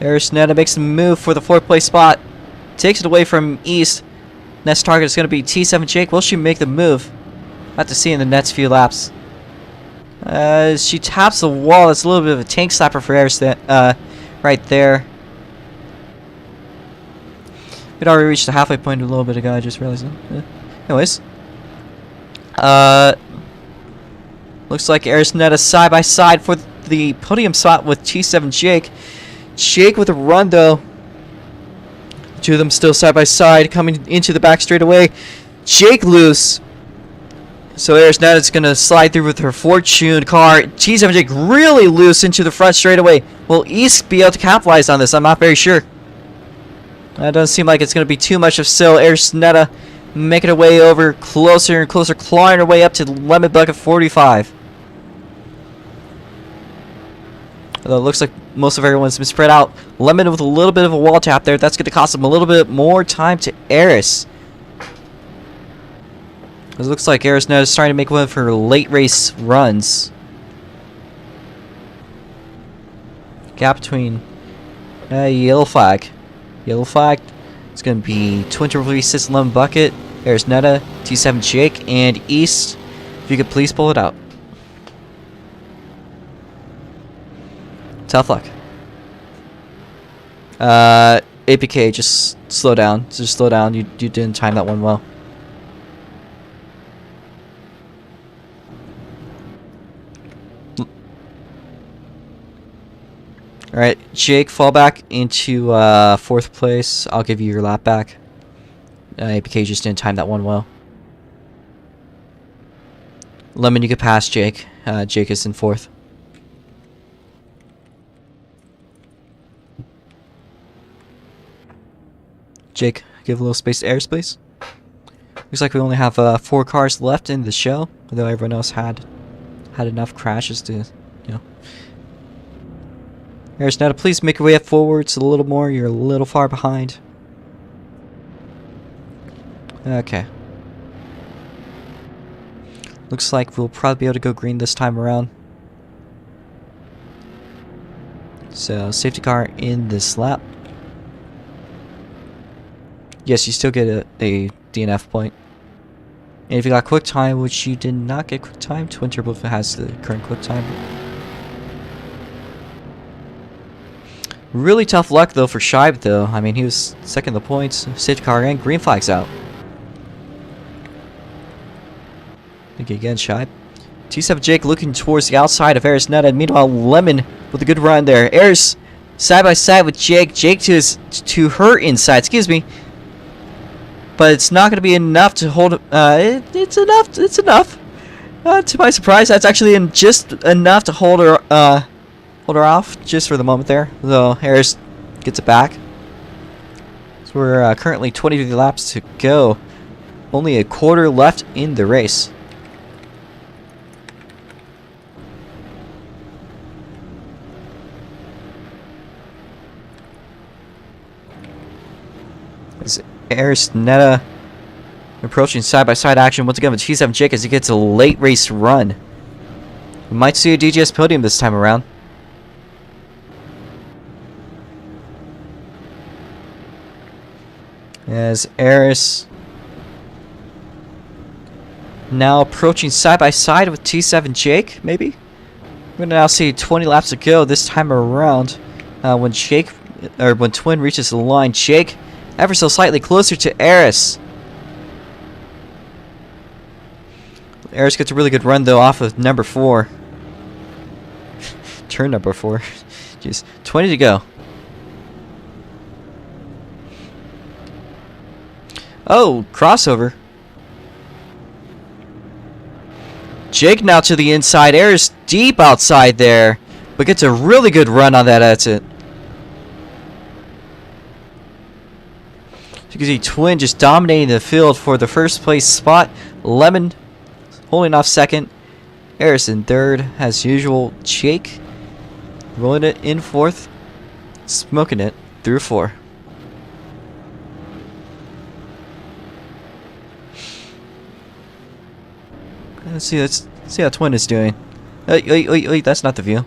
Eris Netta makes a move for the 4th place spot. Takes it away from East. Next target is going to be T7 Jake. Will she make the move? Have to see in the next few laps. She taps the wall. That's a little bit of a tank slapper for Eris right there. We'd already reached the halfway point a little bit ago. I just realized that. Anyways. Looks like Eris Netta side by side for the podium spot with T7 Jake. Jake with a run, though. Two of them still side by side, coming into the back straightaway. Jake loose. So Eris Netta's going to slide through with her Fortune car. T7 Jake really loose into the front straightaway. Will East be able to capitalize on this? I'm not very sure. That doesn't seem like it's going to be too much of so. Eris Netta making her way over closer and closer, clawing her way up to Lemon Bucket 45. Although it looks like most of everyone's been spread out. Lemon with a little bit of a wall tap there. That's going to cost him a little bit more time to Eris. It looks like Eris now is starting to make one of her late race runs. Gap between yellow flag. Yellow flag. It's going to be Twin Turbo V6 Lemon Bucket, Eris Netta, T7 Jake, and East. If you could please pull it out. Tough luck. APK, just slow down. Just slow down. You didn't time that one well. Alright, Jake, fall back into 4th place. I'll give you your lap back. APK just didn't time that one well. Lemon, you could pass Jake. Jake is in 4th. Jake, give a little space to Eris, please. Looks like we only have 4 cars left in the show, although everyone else had enough crashes to, you know. Eris Netta, please make your way up forwards a little more. You're a little far behind. Okay. Looks like we'll probably be able to go green this time around. So, safety car in this lap. Yes, you still get a DNF point. And if you got quick time, which you did not get quick time, Twin Turbo has the current quick time. Really tough luck though for Shibe though. I mean, he was second in the points, safety car and green flags out. Thank you again, Shibe. T7 Jake looking towards the outside of Eris Netta, and meanwhile Lemon with a good run there. Eris side by side with Jake. Jake to her inside. Excuse me. But it's not going to be enough to hold. It's enough. It's enough. To my surprise, that's actually just enough to hold her off just for the moment there. So Eris gets it back. So we're currently 23 laps to go. Only a quarter left in the race. Eris Netta Approaching side-by-side action once again with T7 Jake as he gets a late race run. We might see a DGS podium this time around. As Eris now approaching side-by-side with T7 Jake, maybe? We're gonna now see 20 laps to go this time around. When Twin reaches the line, Jake ever so slightly closer to Eris. Eris gets a really good run though off of number 4. Turn number 4. Jeez. 20 to go. Oh, crossover. Jake now to the inside. Eris deep outside there, but gets a really good run on that exit. You can see Twin just dominating the field for the first place spot. Lemon holding off second. Eris in third, as usual. Jake rolling it in fourth, smoking it through 4. Let's see how Twin is doing. Wait, that's not the view.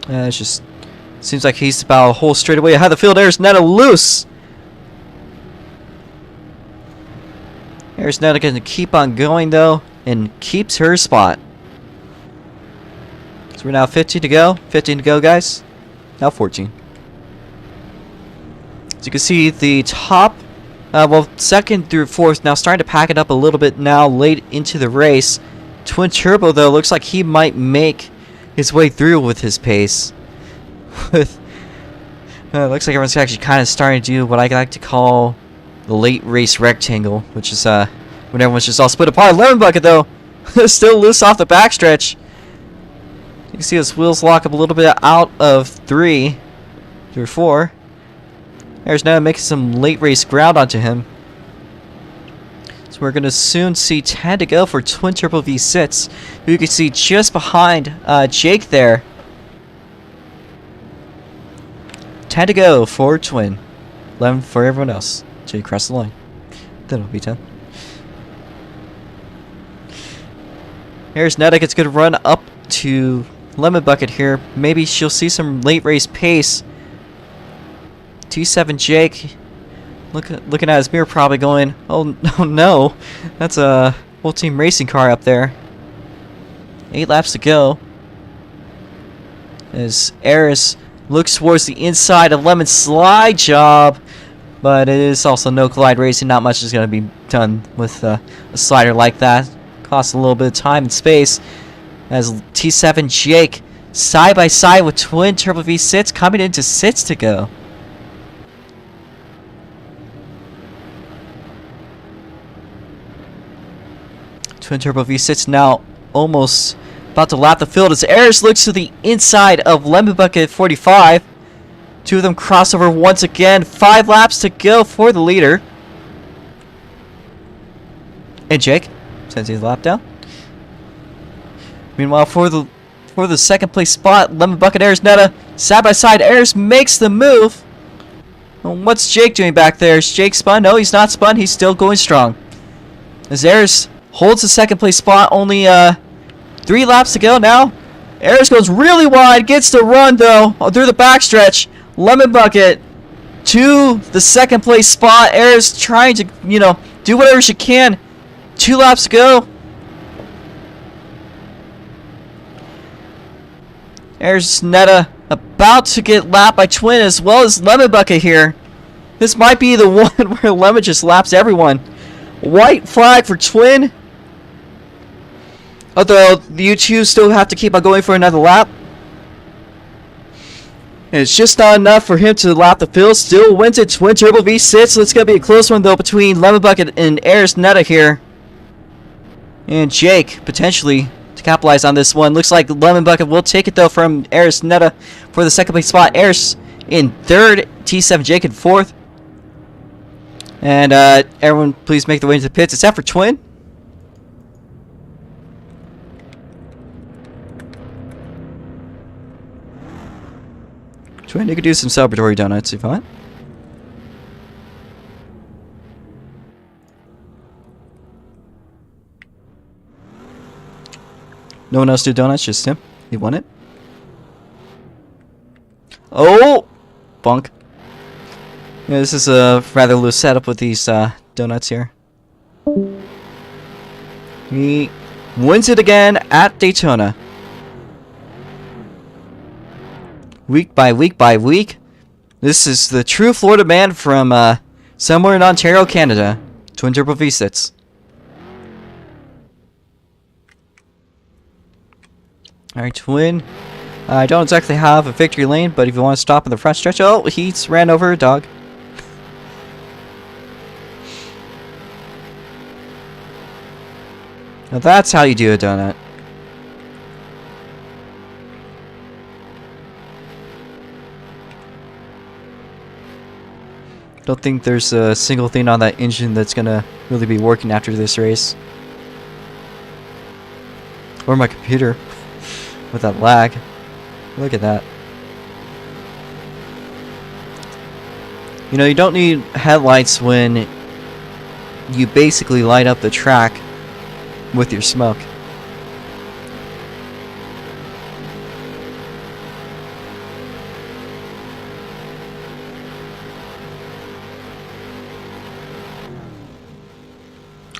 It's just seems like he's about a whole straightaway ahead of the field. Eris Netta loose. Eris Netta going to keep on going though, and keeps her spot. So we're now 15 to go. 15 to go, guys. Now 14. As you can see, the top, well, second through fourth now starting to pack it up a little bit now late into the race. Twin Turbo though looks like he might make his way through with his pace. With looks like everyone's actually kind of starting to do what I like to call the late race rectangle, which is when everyone's just all split apart. Lemon Bucket though still loose off the backstretch. You can see his wheels lock up a little bit out of 3 through 4. There's now making some late race ground onto him. So we're going to soon see 10 to go for Twin Turbo V6, who you can see just behind Jake there. 10 to go for Twin. 11 for everyone else. Jake crossed the line. Then it'll be 10. Here's Netta gets a good run up to Lemon Bucket here. Maybe she'll see some late race pace. T7 Jake looking at his mirror, probably going, oh no, that's a whole team racing car up there. 8 laps to go as Eris looks towards the inside of Lemon's slide job, but it is also no collide racing. Not much is going to be done with a slider like that. Costs a little bit of time and space as T7 Jake side by side with Twin Turbo V6 coming into 6 to go. Twin Turbo V6 now almost about to lap the field as Eris looks to the inside of Lemon Bucket 45. Two of them crossover once again. 5 laps to go for the leader. And Jake sends his lap down. Meanwhile, for the second place spot, Lemon Bucket Eris Netta side by side. Eris makes the move. Well, what's Jake doing back there? Is Jake spun? No, he's not spun. He's still going strong. As Eris holds the second place spot, only 3 laps to go now. Eris goes really wide, gets the run though through the backstretch. Lemon Bucket to the second place spot. Eris trying to, do whatever she can. 2 laps to go. Eris Netta about to get lapped by Twin as well as Lemon Bucket here. This might be the one where Lemon just laps everyone. White flag for Twin. Although you two still have to keep on going for another lap. And it's just not enough for him to lap the field. Still wins it. Twin Turbo V6. So it's going to be a close one though between Lemon Bucket and Eris Netta here. And Jake potentially to capitalize on this one. Looks like Lemon Bucket will take it though from Eris Netta for the second place spot. Eris in third. T7 Jake in fourth. And everyone please make the way into the pits except for Twin. Twin, you could do some celebratory donuts if you want. No one else did donuts, just him. He won it. Oh! Bunk. Yeah, this is a rather loose setup with these donuts here. He wins it again at Daytona. Week by week by week. This is the true Florida man from somewhere in Ontario, Canada. Twin Turbo V6. Alright, Twin. I don't exactly have a victory lane, but if you want to stop in the front stretch... Oh, he's ran over a dog. Now that's how you do a donut. Don't think there's a single thing on that engine that's gonna really be working after this race. Or my computer. With that lag. Look at that. You know, you don't need headlights when you basically light up the track with your smoke.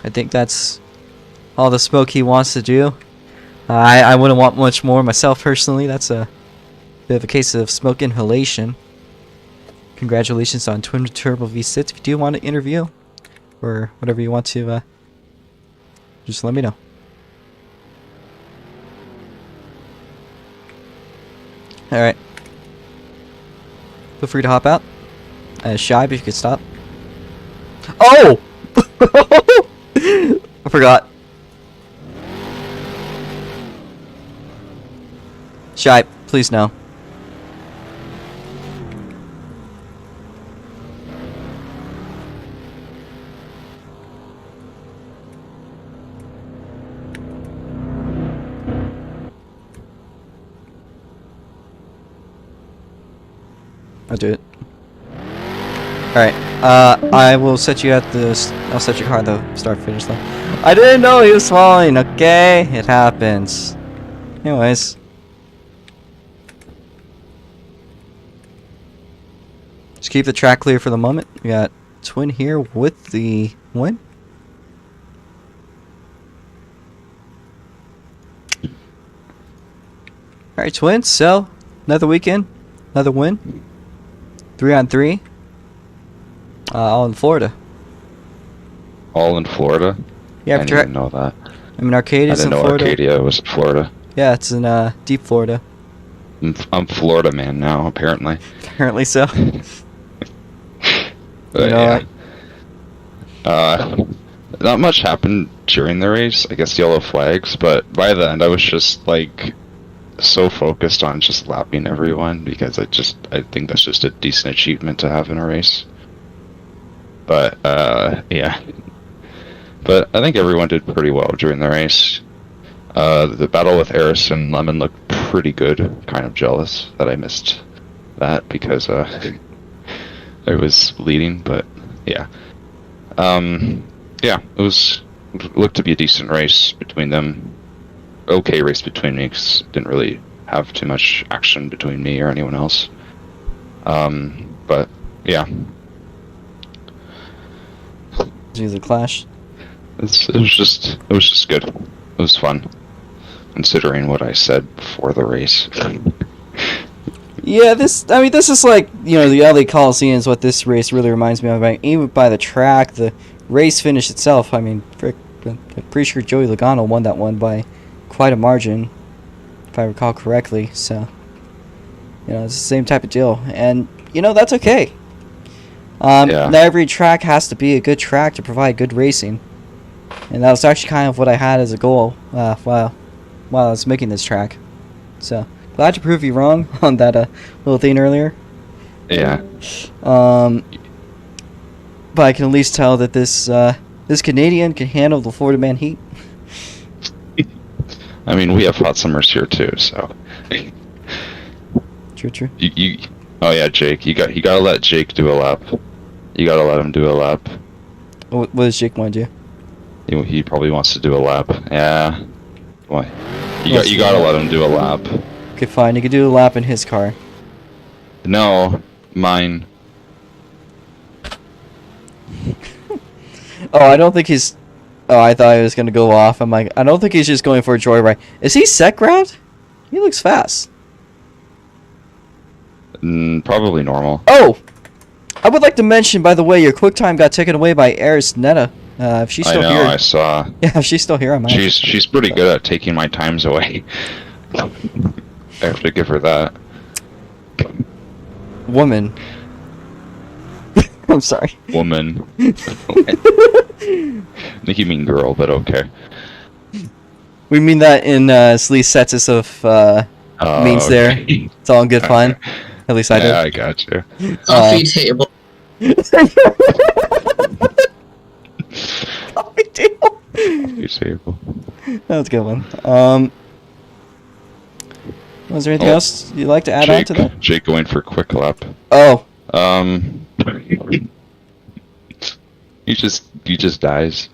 I think that's all the smoke he wants to do. I wouldn't want much more myself personally. That's a bit of a case of smoke inhalation. Congratulations on Twin Turbo V6. If you do want to interview or whatever you want to, just let me know. Alright. Feel free to hop out. Shy, if you could stop. Oh! I forgot. Shy, please no. I'll do it. Alright, I will set you at the... I'll set your car at the start-finish line. I didn't know he was falling, okay? It happens. Anyways. Just keep the track clear for the moment. We got Twin here with the win. Alright, Twin, so another weekend, another win. 3-on-3. All in Florida. All in Florida? Yeah, I didn't even know that. I mean, Arcadia's in Florida. I didn't know Arcadia was in Florida. Yeah, it's in deep Florida. I'm Florida man now, apparently. Apparently so. But You know, yeah. Not much happened during the race. I guess yellow flags, but by the end I was just like so focused on just lapping everyone because I think that's just a decent achievement to have in a race. But yeah. But I think everyone did pretty well during the race. The battle with Eris and Lemon looked pretty good. Kind of jealous that I missed that because I was leading, but yeah. Yeah, it looked to be a decent race between them. Okay race between me, 'cause didn't really have too much action between me or anyone else. But yeah. Use a clash. It was just good. It was fun, considering what I said before the race. Yeah, this is like, you know, the LA Coliseum is what this race really reminds me of. I mean, even by the track, the race finish itself, I mean, I'm pretty sure Joey Logano won that one by quite a margin, if I recall correctly. So, you know, it's the same type of deal. And, you know, that's okay. Yeah. Not every track has to be a good track to provide good racing. And that was actually kind of what I had as a goal while I was making this track. So, glad to prove you wrong on that little thing earlier. Yeah. But I can at least tell that this Canadian can handle the Florida man heat. I mean, we have hot summers here too, so. True. Oh yeah, Jake. You gotta let Jake do a lap. You gotta let him do a lap. What does Jake want to do? He probably wants to do a lap. Yeah. Why? You gotta let him do a lap. Okay, fine. You can do a lap in his car. No, mine. Oh, I don't think he's... Oh, I thought he was going to go off. I'm like, I don't think he's just going for a joyride. Is he set ground? He looks fast. Probably normal. Oh! I would like to mention, by the way, your quick time got taken away by Eris Netta. If she's still here... I saw. Yeah, if she's still here, I might... She's pretty good at taking my times away. I have to give her that. Woman. I'm sorry. Woman. I think you mean girl, but okay. We mean that in Slee Setsus of means there. Okay. It's all in good fun. At least I did. Yeah, I got you. Coffee table. Coffee table. Coffee table. That was a good one. Was there anything else you'd like to add on to that? Jake going for quick lap. Oh. He just dies.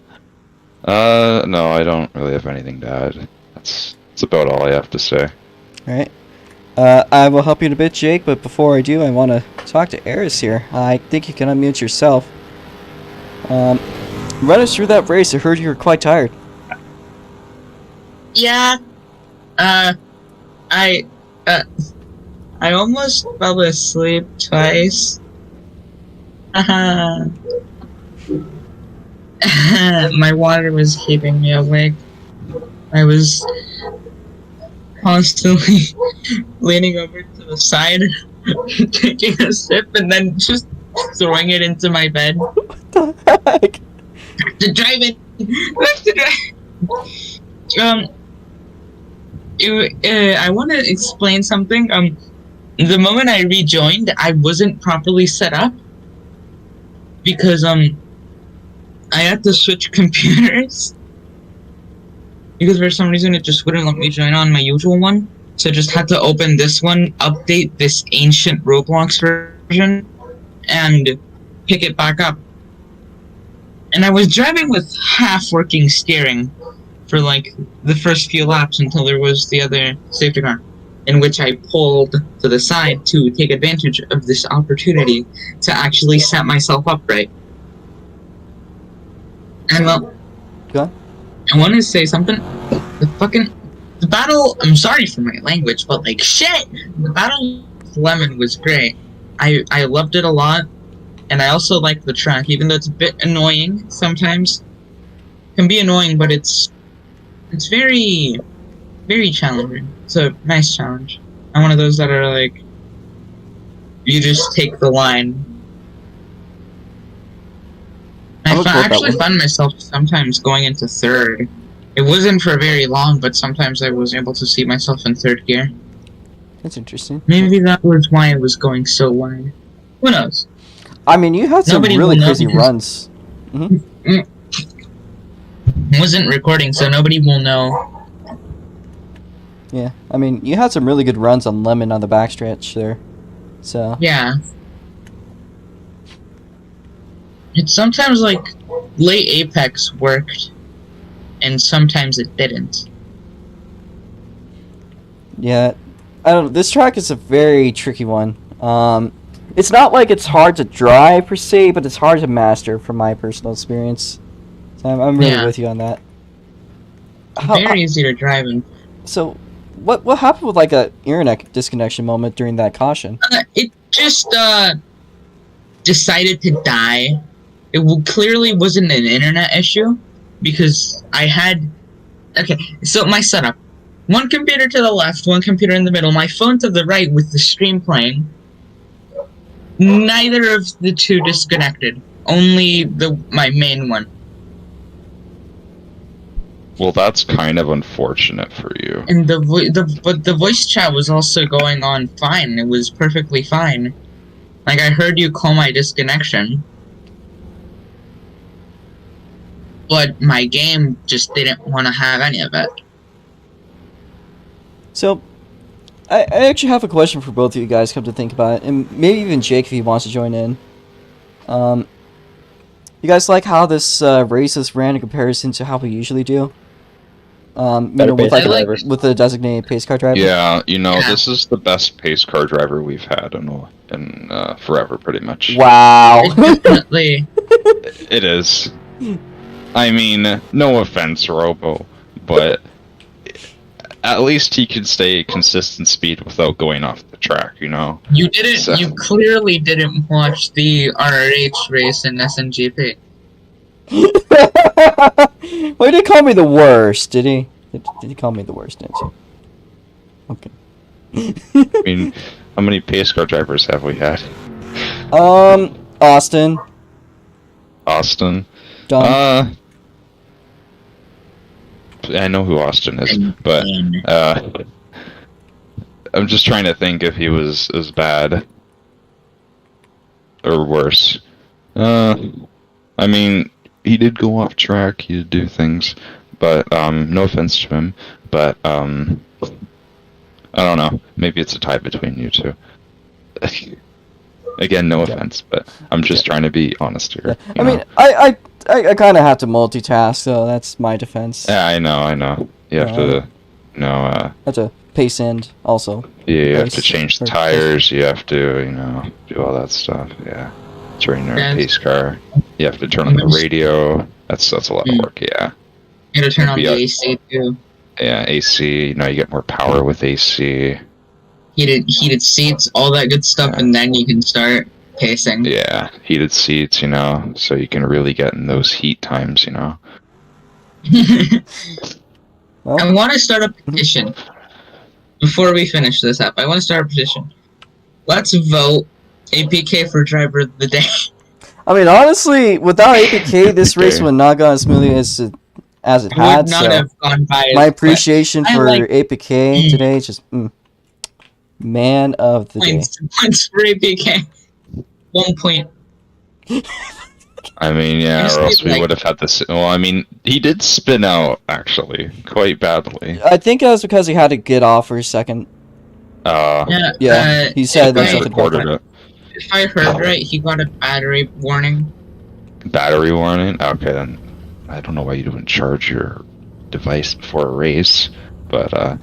No, I don't really have anything to add. That's about all I have to say. Alright. I will help you in a bit, Jake, but before I do, I want to talk to Eris here. I think you can unmute yourself. Run us through that race. I heard you were quite tired. Yeah. I almost fell asleep twice. My water was keeping me awake. I was constantly leaning over to the side, taking a sip, and then just throwing it into my bed. What the heck? To drive it. I want to explain something. The moment I rejoined, I wasn't properly set up because I had to switch computers because for some reason it just wouldn't let me join on my usual one. So I just had to open this one, update this ancient Roblox version, and pick it back up. And I was driving with half-working steering for like the first few laps until there was the other safety car, in which I pulled to the side to take advantage of this opportunity to actually set myself up right. And well, Go on. I want to say something. The battle, I'm sorry for my language, but like shit, the battle with Lemon was great. I loved it a lot, and I also liked the track, even though it's a bit annoying sometimes. It can be annoying, but it's very, very challenging. It's a nice challenge. I'm one of those that are like, you just take the line. I actually found myself sometimes going into third. It wasn't for very long, but sometimes I was able to see myself in third gear. That's interesting. Maybe that was why I was going so wide. Who knows? I mean, you had some really crazy runs. Wasn't recording, so nobody will know. Yeah, I mean, you had some really good runs on Lemon on the backstretch there. So yeah. It's sometimes like late Apex worked, and sometimes it didn't. Yeah, I don't know. This track is a very tricky one. It's not like it's hard to drive per se, but it's hard to master from my personal experience. So I'm really with you on that. Very easy to drive in. So, what happened with like a internet disconnection moment during that caution? It just decided to die. It clearly wasn't an internet issue because I had... Okay, so my setup. One computer to the left, one computer in the middle, my phone to the right with the stream playing. Neither of the two disconnected. Only my main one. Well, that's kind of unfortunate for you. And but the voice chat was also going on fine. It was perfectly fine. Like, I heard you call my disconnection. But my game just didn't want to have any of it. So, I actually have a question for both of you guys, come to think about it. And maybe even Jake if he wants to join in. You guys like how this race is ran in comparison to how we usually do? Better with pace car drivers. with the designated pace car driver. Yeah, Yeah. this is the best pace car driver we've had in forever, pretty much. Wow. Definitely. It is. I mean, no offense, Robo, but at least he can stay at consistent speed without going off the track, You didn't. So- You clearly didn't watch the RRH race in SNGP. Why did he call me the worst? Did he? Did he call me the worst? Didn't you? Okay. I mean, how many pace car drivers have we had? Austin. Austin. Dumb. I know who Austin is, but I'm just trying to think if he was as bad or worse. I mean, he did go off track, he did do things, but no offense to him, but I don't know. Maybe it's a tie between you two. Again, no offense, but I'm just trying to be honest here. I mean, I kind of have to multitask, so that's my defense. Yeah, I know. You have to, That's a pace end, also. yeah, you have to Pace, change the or tires. You have to, do all that stuff. Yeah, turn your Yeah. pace car. You have to turn on the radio. That's a lot of work. Yeah, You gotta turn on the Yeah. AC too. yeah. AC. You get more power with AC. Heated seats, all that good stuff, and then you can start pacing. Yeah, heated seats. So you can really get in those heat times. Well, I want to start a petition. Before we finish this up, I want to start a petition. Let's vote APK for driver of the day. I mean, honestly, without APK, this race Okay. would not go as smoothly as it Would had. not So have gone by. my as appreciation I for like- APK today is just man of the day. points for APK. 1 point. I mean, yeah, Just or else we like- would have had this. Well, I mean, he did spin out actually quite badly. I think that was because he had to get off for a second. Yeah. Yeah, he said if there's I- something about recorded that. it. If I heard right, he got a battery warning. Battery warning? Okay, then I don't know why you don't charge your device before a race, but I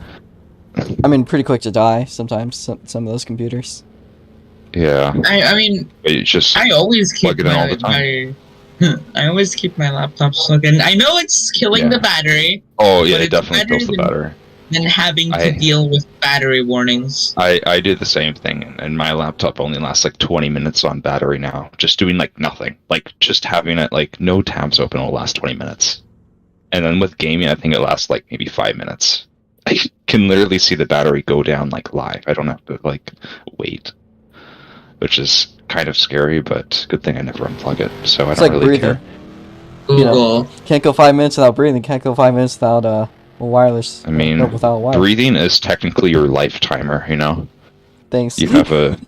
mean, pretty quick to die sometimes. Some of those computers. yeah, I mean, it's just I always keep plug it in all the time. I always keep my laptop plugged in. I know it's killing Yeah. the battery, oh yeah, but it it's definitely better kills the than- battery. than having to I- deal with battery warnings. I do the same thing, and my laptop only lasts like 20 minutes on battery now. Just doing like nothing, like just having it like no tabs open will last 20 minutes, and then with gaming, I think it lasts like maybe 5 minutes. I can literally see the battery go down like live. I don't have to like wait, which is kind of scary, but good thing I never unplug it, so I It's don't like really breathing. care. Google. Can't go 5 minutes without breathing. Can't go 5 minutes without a wireless. I mean, or without wire. breathing is technically your life timer. Things. You have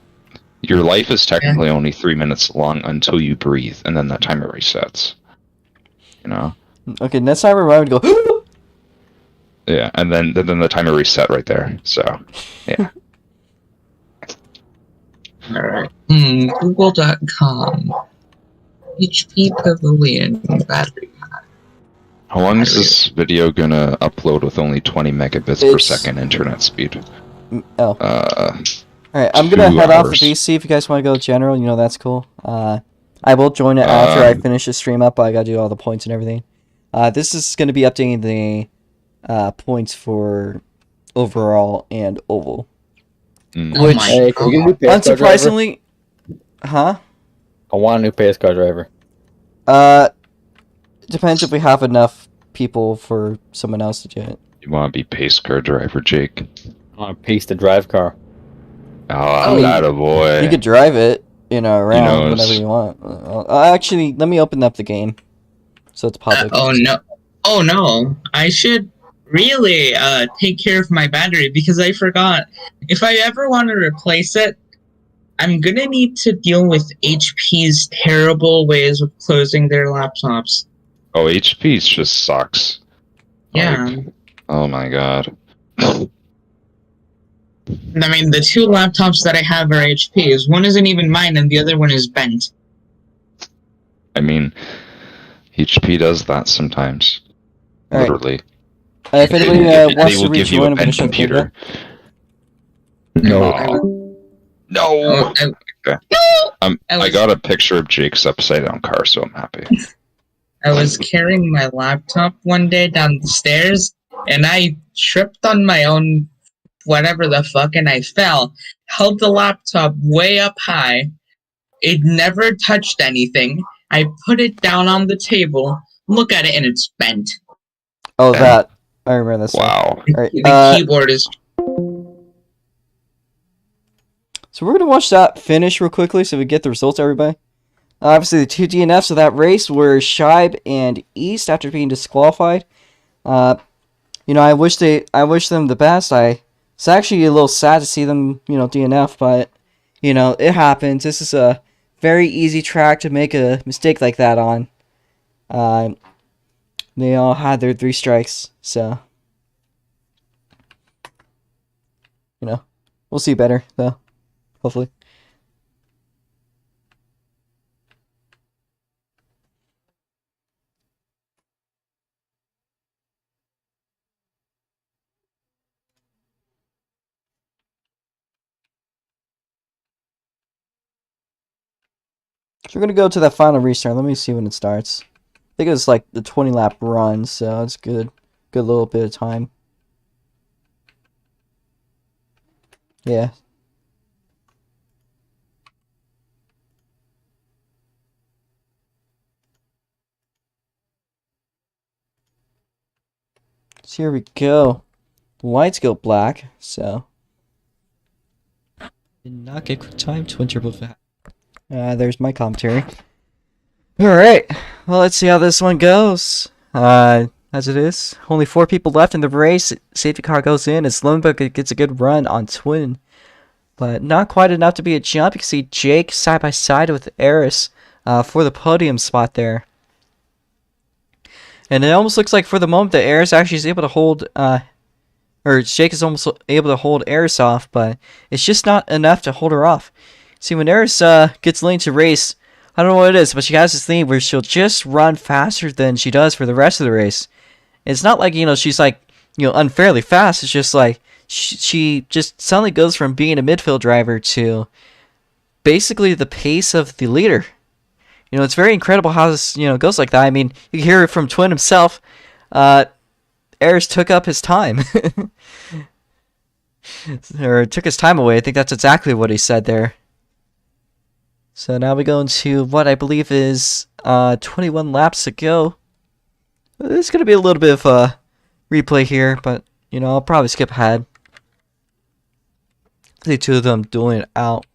your life is technically only 3 minutes long until you breathe, and then the timer resets. Okay, next time I would go. Yeah, and then the timer reset right there. So, yeah. Alright. Google.com. HP Pavilion battery. How long is this video gonna upload with only 20 megabits per It's- second internet speed? Oh. Alright, I'm 2 gonna head off the hours. BC if you guys want to go general. That's cool. I will join it after I finish the stream up. I gotta do all the points and everything. This is gonna be updating the points for overall and oval. Oh Which, my Hey, can we get a new pace car driver? unsurprisingly, huh? I want a new pace car driver. Depends if we have enough people for someone else to do it. You want to be pace car driver, Jake? I want to pace the drive car. Oh, I'm that a boy. You could drive it, around knows? whenever you want. Actually, let me open up the game, so it's public. Oh no. I should really take care of my battery because I forgot. If I ever want to replace it, I'm gonna need to deal with HP's terrible ways of closing their laptops. Oh, HP just sucks. Yeah. Like, oh my god. I mean, the 2 laptops that I have are HP's. One isn't even mine, and the other one is bent. I mean, HP does that sometimes. Alright. Literally. If anybody They wants to will give you rejoin, a I'm going pen to show the computer. No. No. Okay. I I was- got a picture of Jake's upside down car, so I'm happy. I was carrying my laptop one day down the stairs, and I tripped on my own whatever the fuck, and I fell. Held the laptop way up high. It never touched anything. I put it down on the table. Look at it, and it's bent. Oh, And- that. I remember that stuff. Wow. Alright, The keyboard is. so we're going to watch that finish real quickly so we get the results, everybody. Obviously, the two DNFs of that race were Scheib and East after being disqualified. You know, I wish them the best. It's actually a little sad to see them, DNF, but it happens. This is a very easy track to make a mistake like that on. They all had their 3 strikes, so we'll see better though, hopefully. So we're gonna go to that final restart. Let me see when it starts. I think it's like the 20 lap run, so it's good little bit of time. Yeah. So here we go. The lights go black, so did not get quick time, twin turbo fat. There's my commentary. Alright, well, let's see how this one goes. As it is, only 4 people left in the race. Safety car goes in as Lemberg gets a good run on twin, but not quite enough to be a jump. You can see Jake side by side with Eris for the podium spot there. And it almost looks like for the moment that Eris actually is able to hold, or Jake is almost able to hold Eris off, but it's just not enough to hold her off. See, when Eris gets lean to race, I don't know what it is, but she has this thing where she'll just run faster than she does for the rest of the race. It's not like, she's like, unfairly fast. It's just like she just suddenly goes from being a midfield driver to basically the pace of the leader. It's very incredible how this, goes like that. I mean, you can hear it from Twin himself. Eris took up his time. Or took his time away. I think that's exactly what he said there. So now we go into what I believe is 21 laps to go. There's going to be a little bit of a replay here, but, I'll probably skip ahead. The 2 of them dueling it out.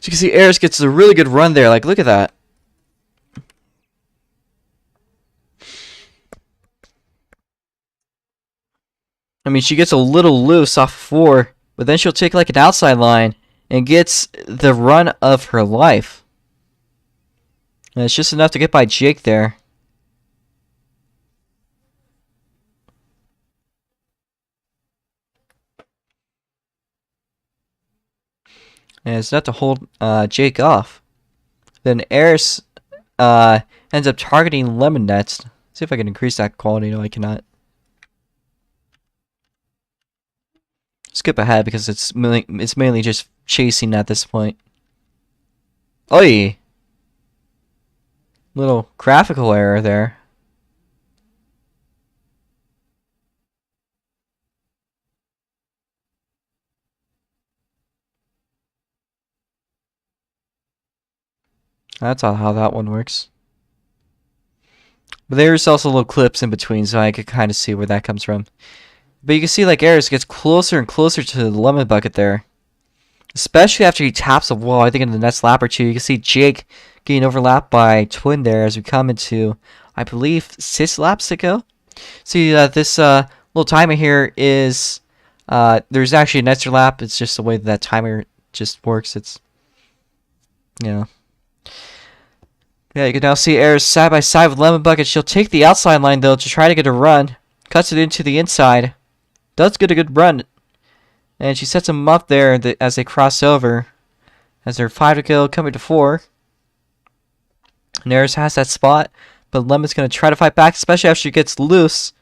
So you can see Eris gets a really good run there. Like, look at that. I mean, she gets a little loose off 4, but then she'll take like an outside line and gets the run of her life. And it's just enough to get by Jake there. And it's enough to hold Jake off. Then Eris ends up targeting Lemon Nets. See if I can increase that quality. No, I cannot. Skip ahead because it's mainly just chasing at this point. Oi! Little graphical error there. That's how that one works. But there's also little clips in between, so I could kind of see where that comes from. But you can see like Eris gets closer and closer to the lemon bucket there. Especially after he taps a wall, I think in the next lap or 2. You can see Jake getting overlapped by Twin there as we come into, I believe, 6 laps to go. See, this little timer here is, there's actually an extra lap. It's just the way that timer just works. It's, Yeah, you can now see Eris side by side with Lemon Bucket. She'll take the outside line, though, to try to get a run. Cuts it into the inside. Does get a good run. And she sets him up there as they cross over. As they're 5 to go, coming to 4. And Eris has that spot. but Lemon's gonna try to fight back, especially after she gets loose.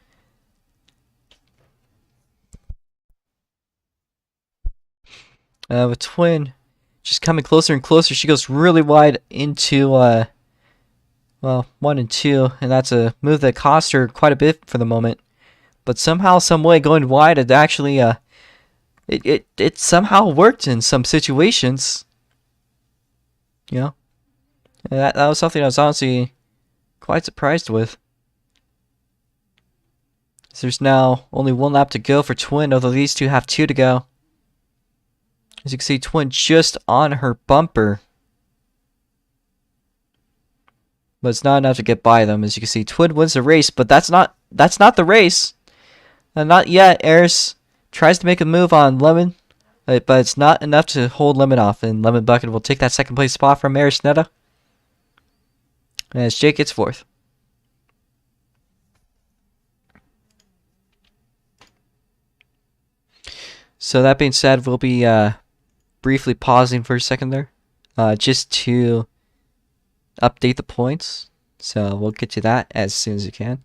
With Twin just coming closer and closer, she goes really wide into, well, 1 and 2, and that's a move that cost her quite a bit for the moment. But somehow, some way, going wide, it actually, it somehow worked in some situations. You know? And that was something I was honestly quite surprised with. So there's now only 1 lap to go for Twin, although these two have 2 to go. As you can see, Twin just on her bumper. But it's not enough to get by them. As you can see, Twin wins the race, but that's not the race. Not yet. Eris tries to make a move on Lemon, but it's not enough to hold Lemon off, and Lemon Bucket will take that second place spot from Eris Netta. As Jake gets 4th. So that being said, we'll be briefly pausing for a second there, just to update the points. So we'll get to that as soon as we can.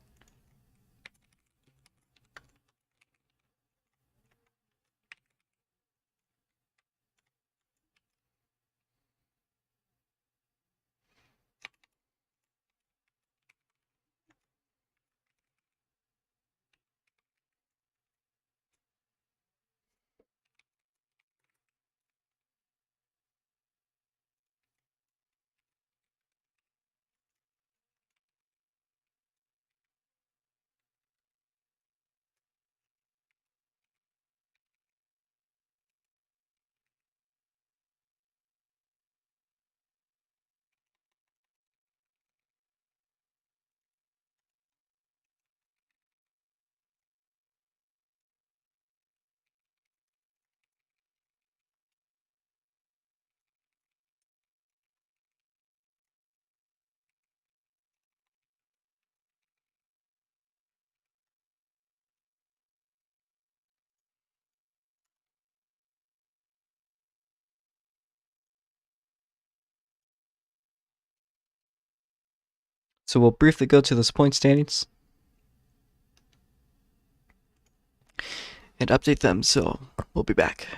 So we'll briefly go to those point standings and update them. So we'll be back.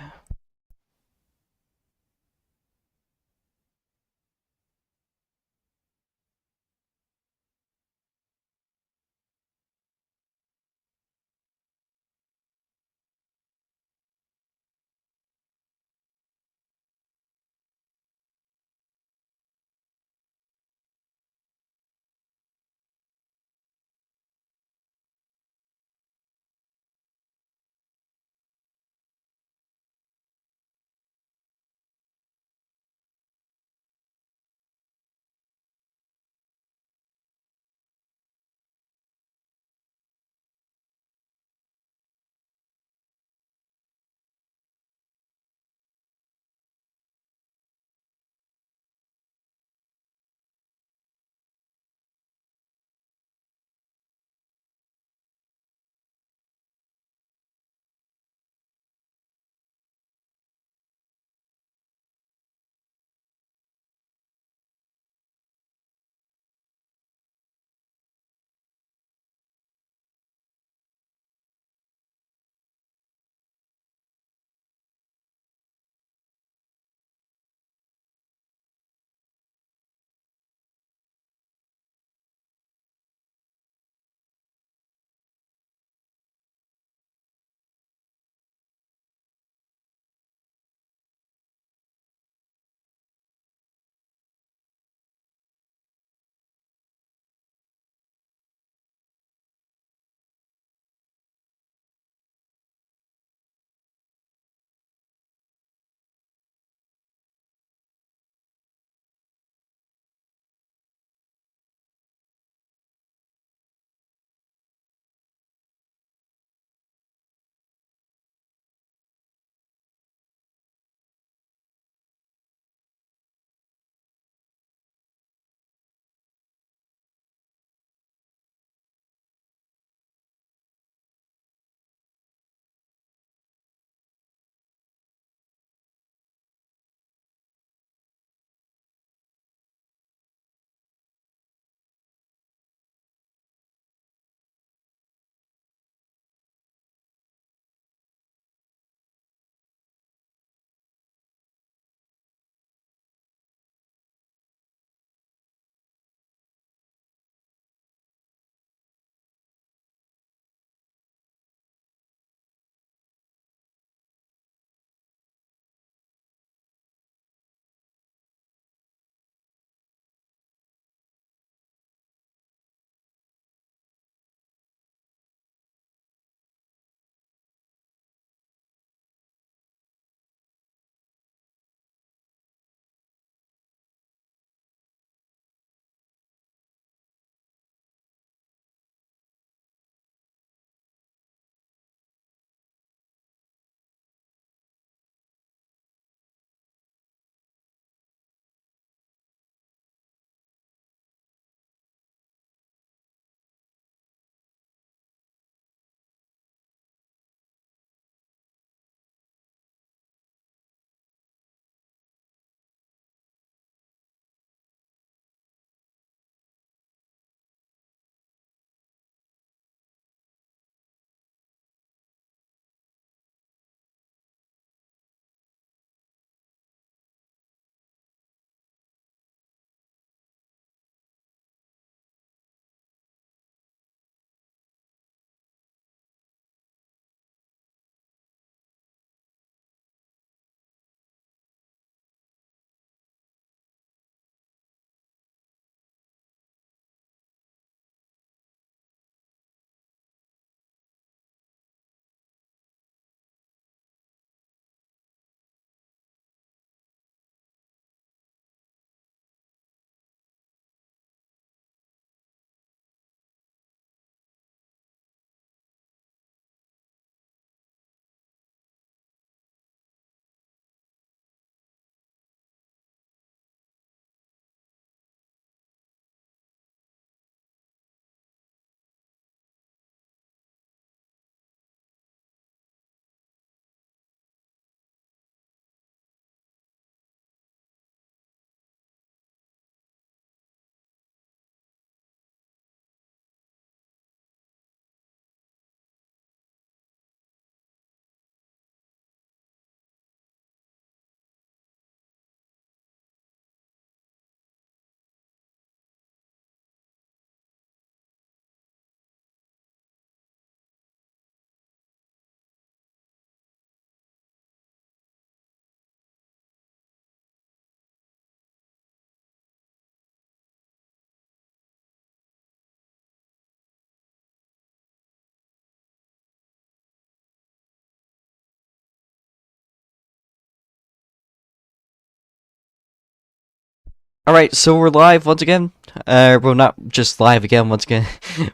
Alright, so we're live once again. Well, not just live again once again.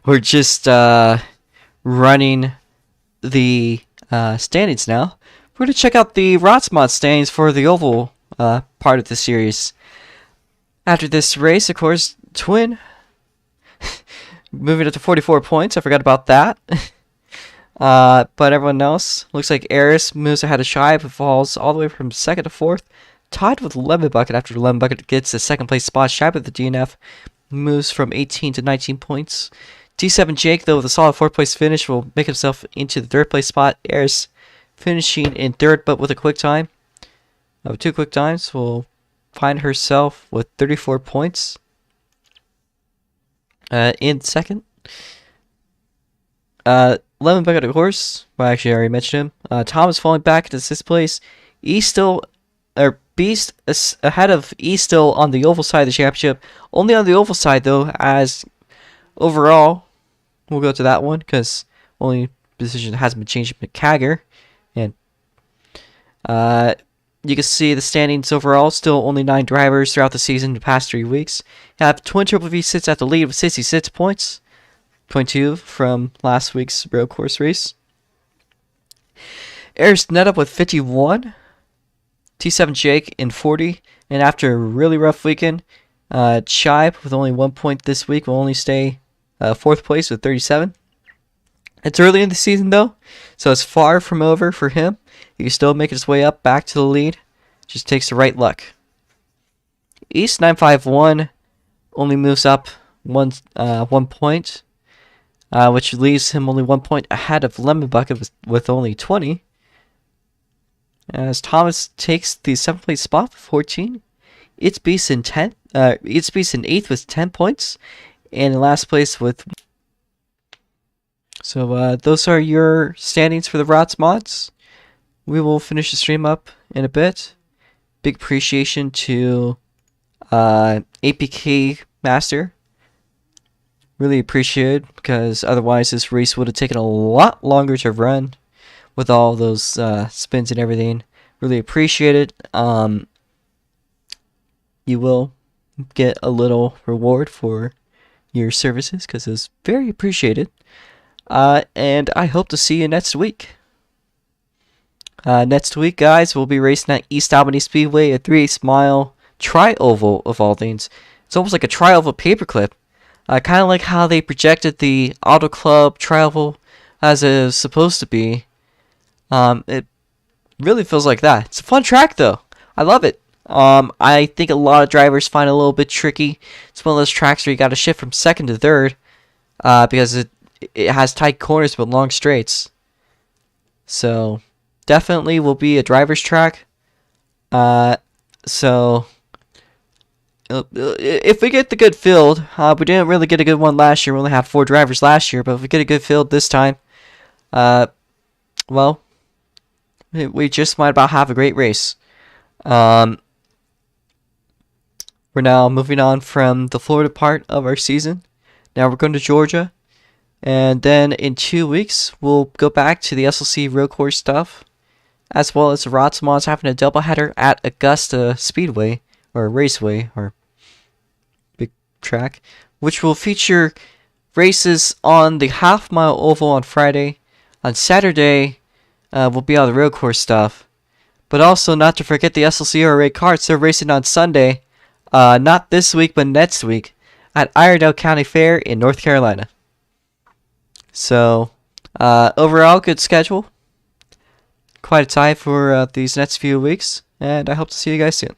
We're just running the standings now. We're going to check out the ROX Mods standings for the oval part of the series. After this race, of course, Twin moving up to 44 points. I forgot about that. But everyone else, looks like Eris moves ahead of Shy, but falls all the way from 2nd to 4th. Tied with Lemon Bucket after Lemon Bucket gets the 2nd place spot. Shy with the DNF moves from 18 to 19 points. T7 Jake, though, with a solid 4th place finish, will make himself into the 3rd place spot. Eris finishing in 3rd, but with a quick time. With 2 quick times, will find herself with 34 points. In 2nd. Lemon Bucket, of course. Well, actually, I already mentioned him. Thomas falling back into 6th place. Beast is ahead of East still on the oval side of the championship. Only on the oval side, though, as overall, we'll go to that one because only position that hasn't been changed is McCagger. And you can see the standings overall. Still only 9 drivers throughout the season the past 3 weeks. You have Twin Triple V sits at the lead with 66 points. 22 from last week's road course race. Eris net up with 51. T7 Jake in 40. And after a really rough weekend, Shy with only 1 point this week will only stay 4th place with 37. It's early in the season though, so it's far from over for him. He can still make his way up back to the lead. Just takes the right luck. East 951 only moves up 1 point, which leaves him only 1 point ahead of Lemon Bucket with only 20. As Thomas takes the 7th place spot with 14. It's Beast in 10th. It's Beast in 8th with 10 points. And in last place with... So those are your standings for the ROX Mods. We will finish the stream up in a bit. Big appreciation to APK Master. Really appreciate it, because otherwise this race would have taken a lot longer to run with all those spins and everything. Really appreciate it. You will get a little reward for your services because it's very appreciated. And I hope to see you next week. Next week, guys, we'll be racing at East Albany Speedway, a 3/8 mile tri-oval of all things. It's almost like a tri-oval paperclip. Kind of like how they projected the Auto Club tri-oval as it was supposed to be. It really feels like that. It's a fun track, though. I love it. I think a lot of drivers find it a little bit tricky. It's one of those tracks where you got to shift from 2nd to 3rd because it has tight corners but long straights. So definitely will be a driver's track. So if we get the good field, we didn't really get a good one last year. We only had 4 drivers last year, but if we get a good field this time, well, we just might about have a great race. We're now moving on from the Florida part of our season. Now we're going to Georgia. And then in 2 weeks, we'll go back to the SLC road course stuff. As well as the ROX Mods having a doubleheader at Augusta Speedway. Or Raceway. Or big track. Which will feature races on the half-mile oval on Friday. On Saturday, will be all the road course stuff. But also not to forget the SLCORA Karts. They're racing on Sunday. Not this week, but next week. At Iredell County Fair in North Carolina. So, overall, good schedule. Quite a tie for these next few weeks. And I hope to see you guys soon.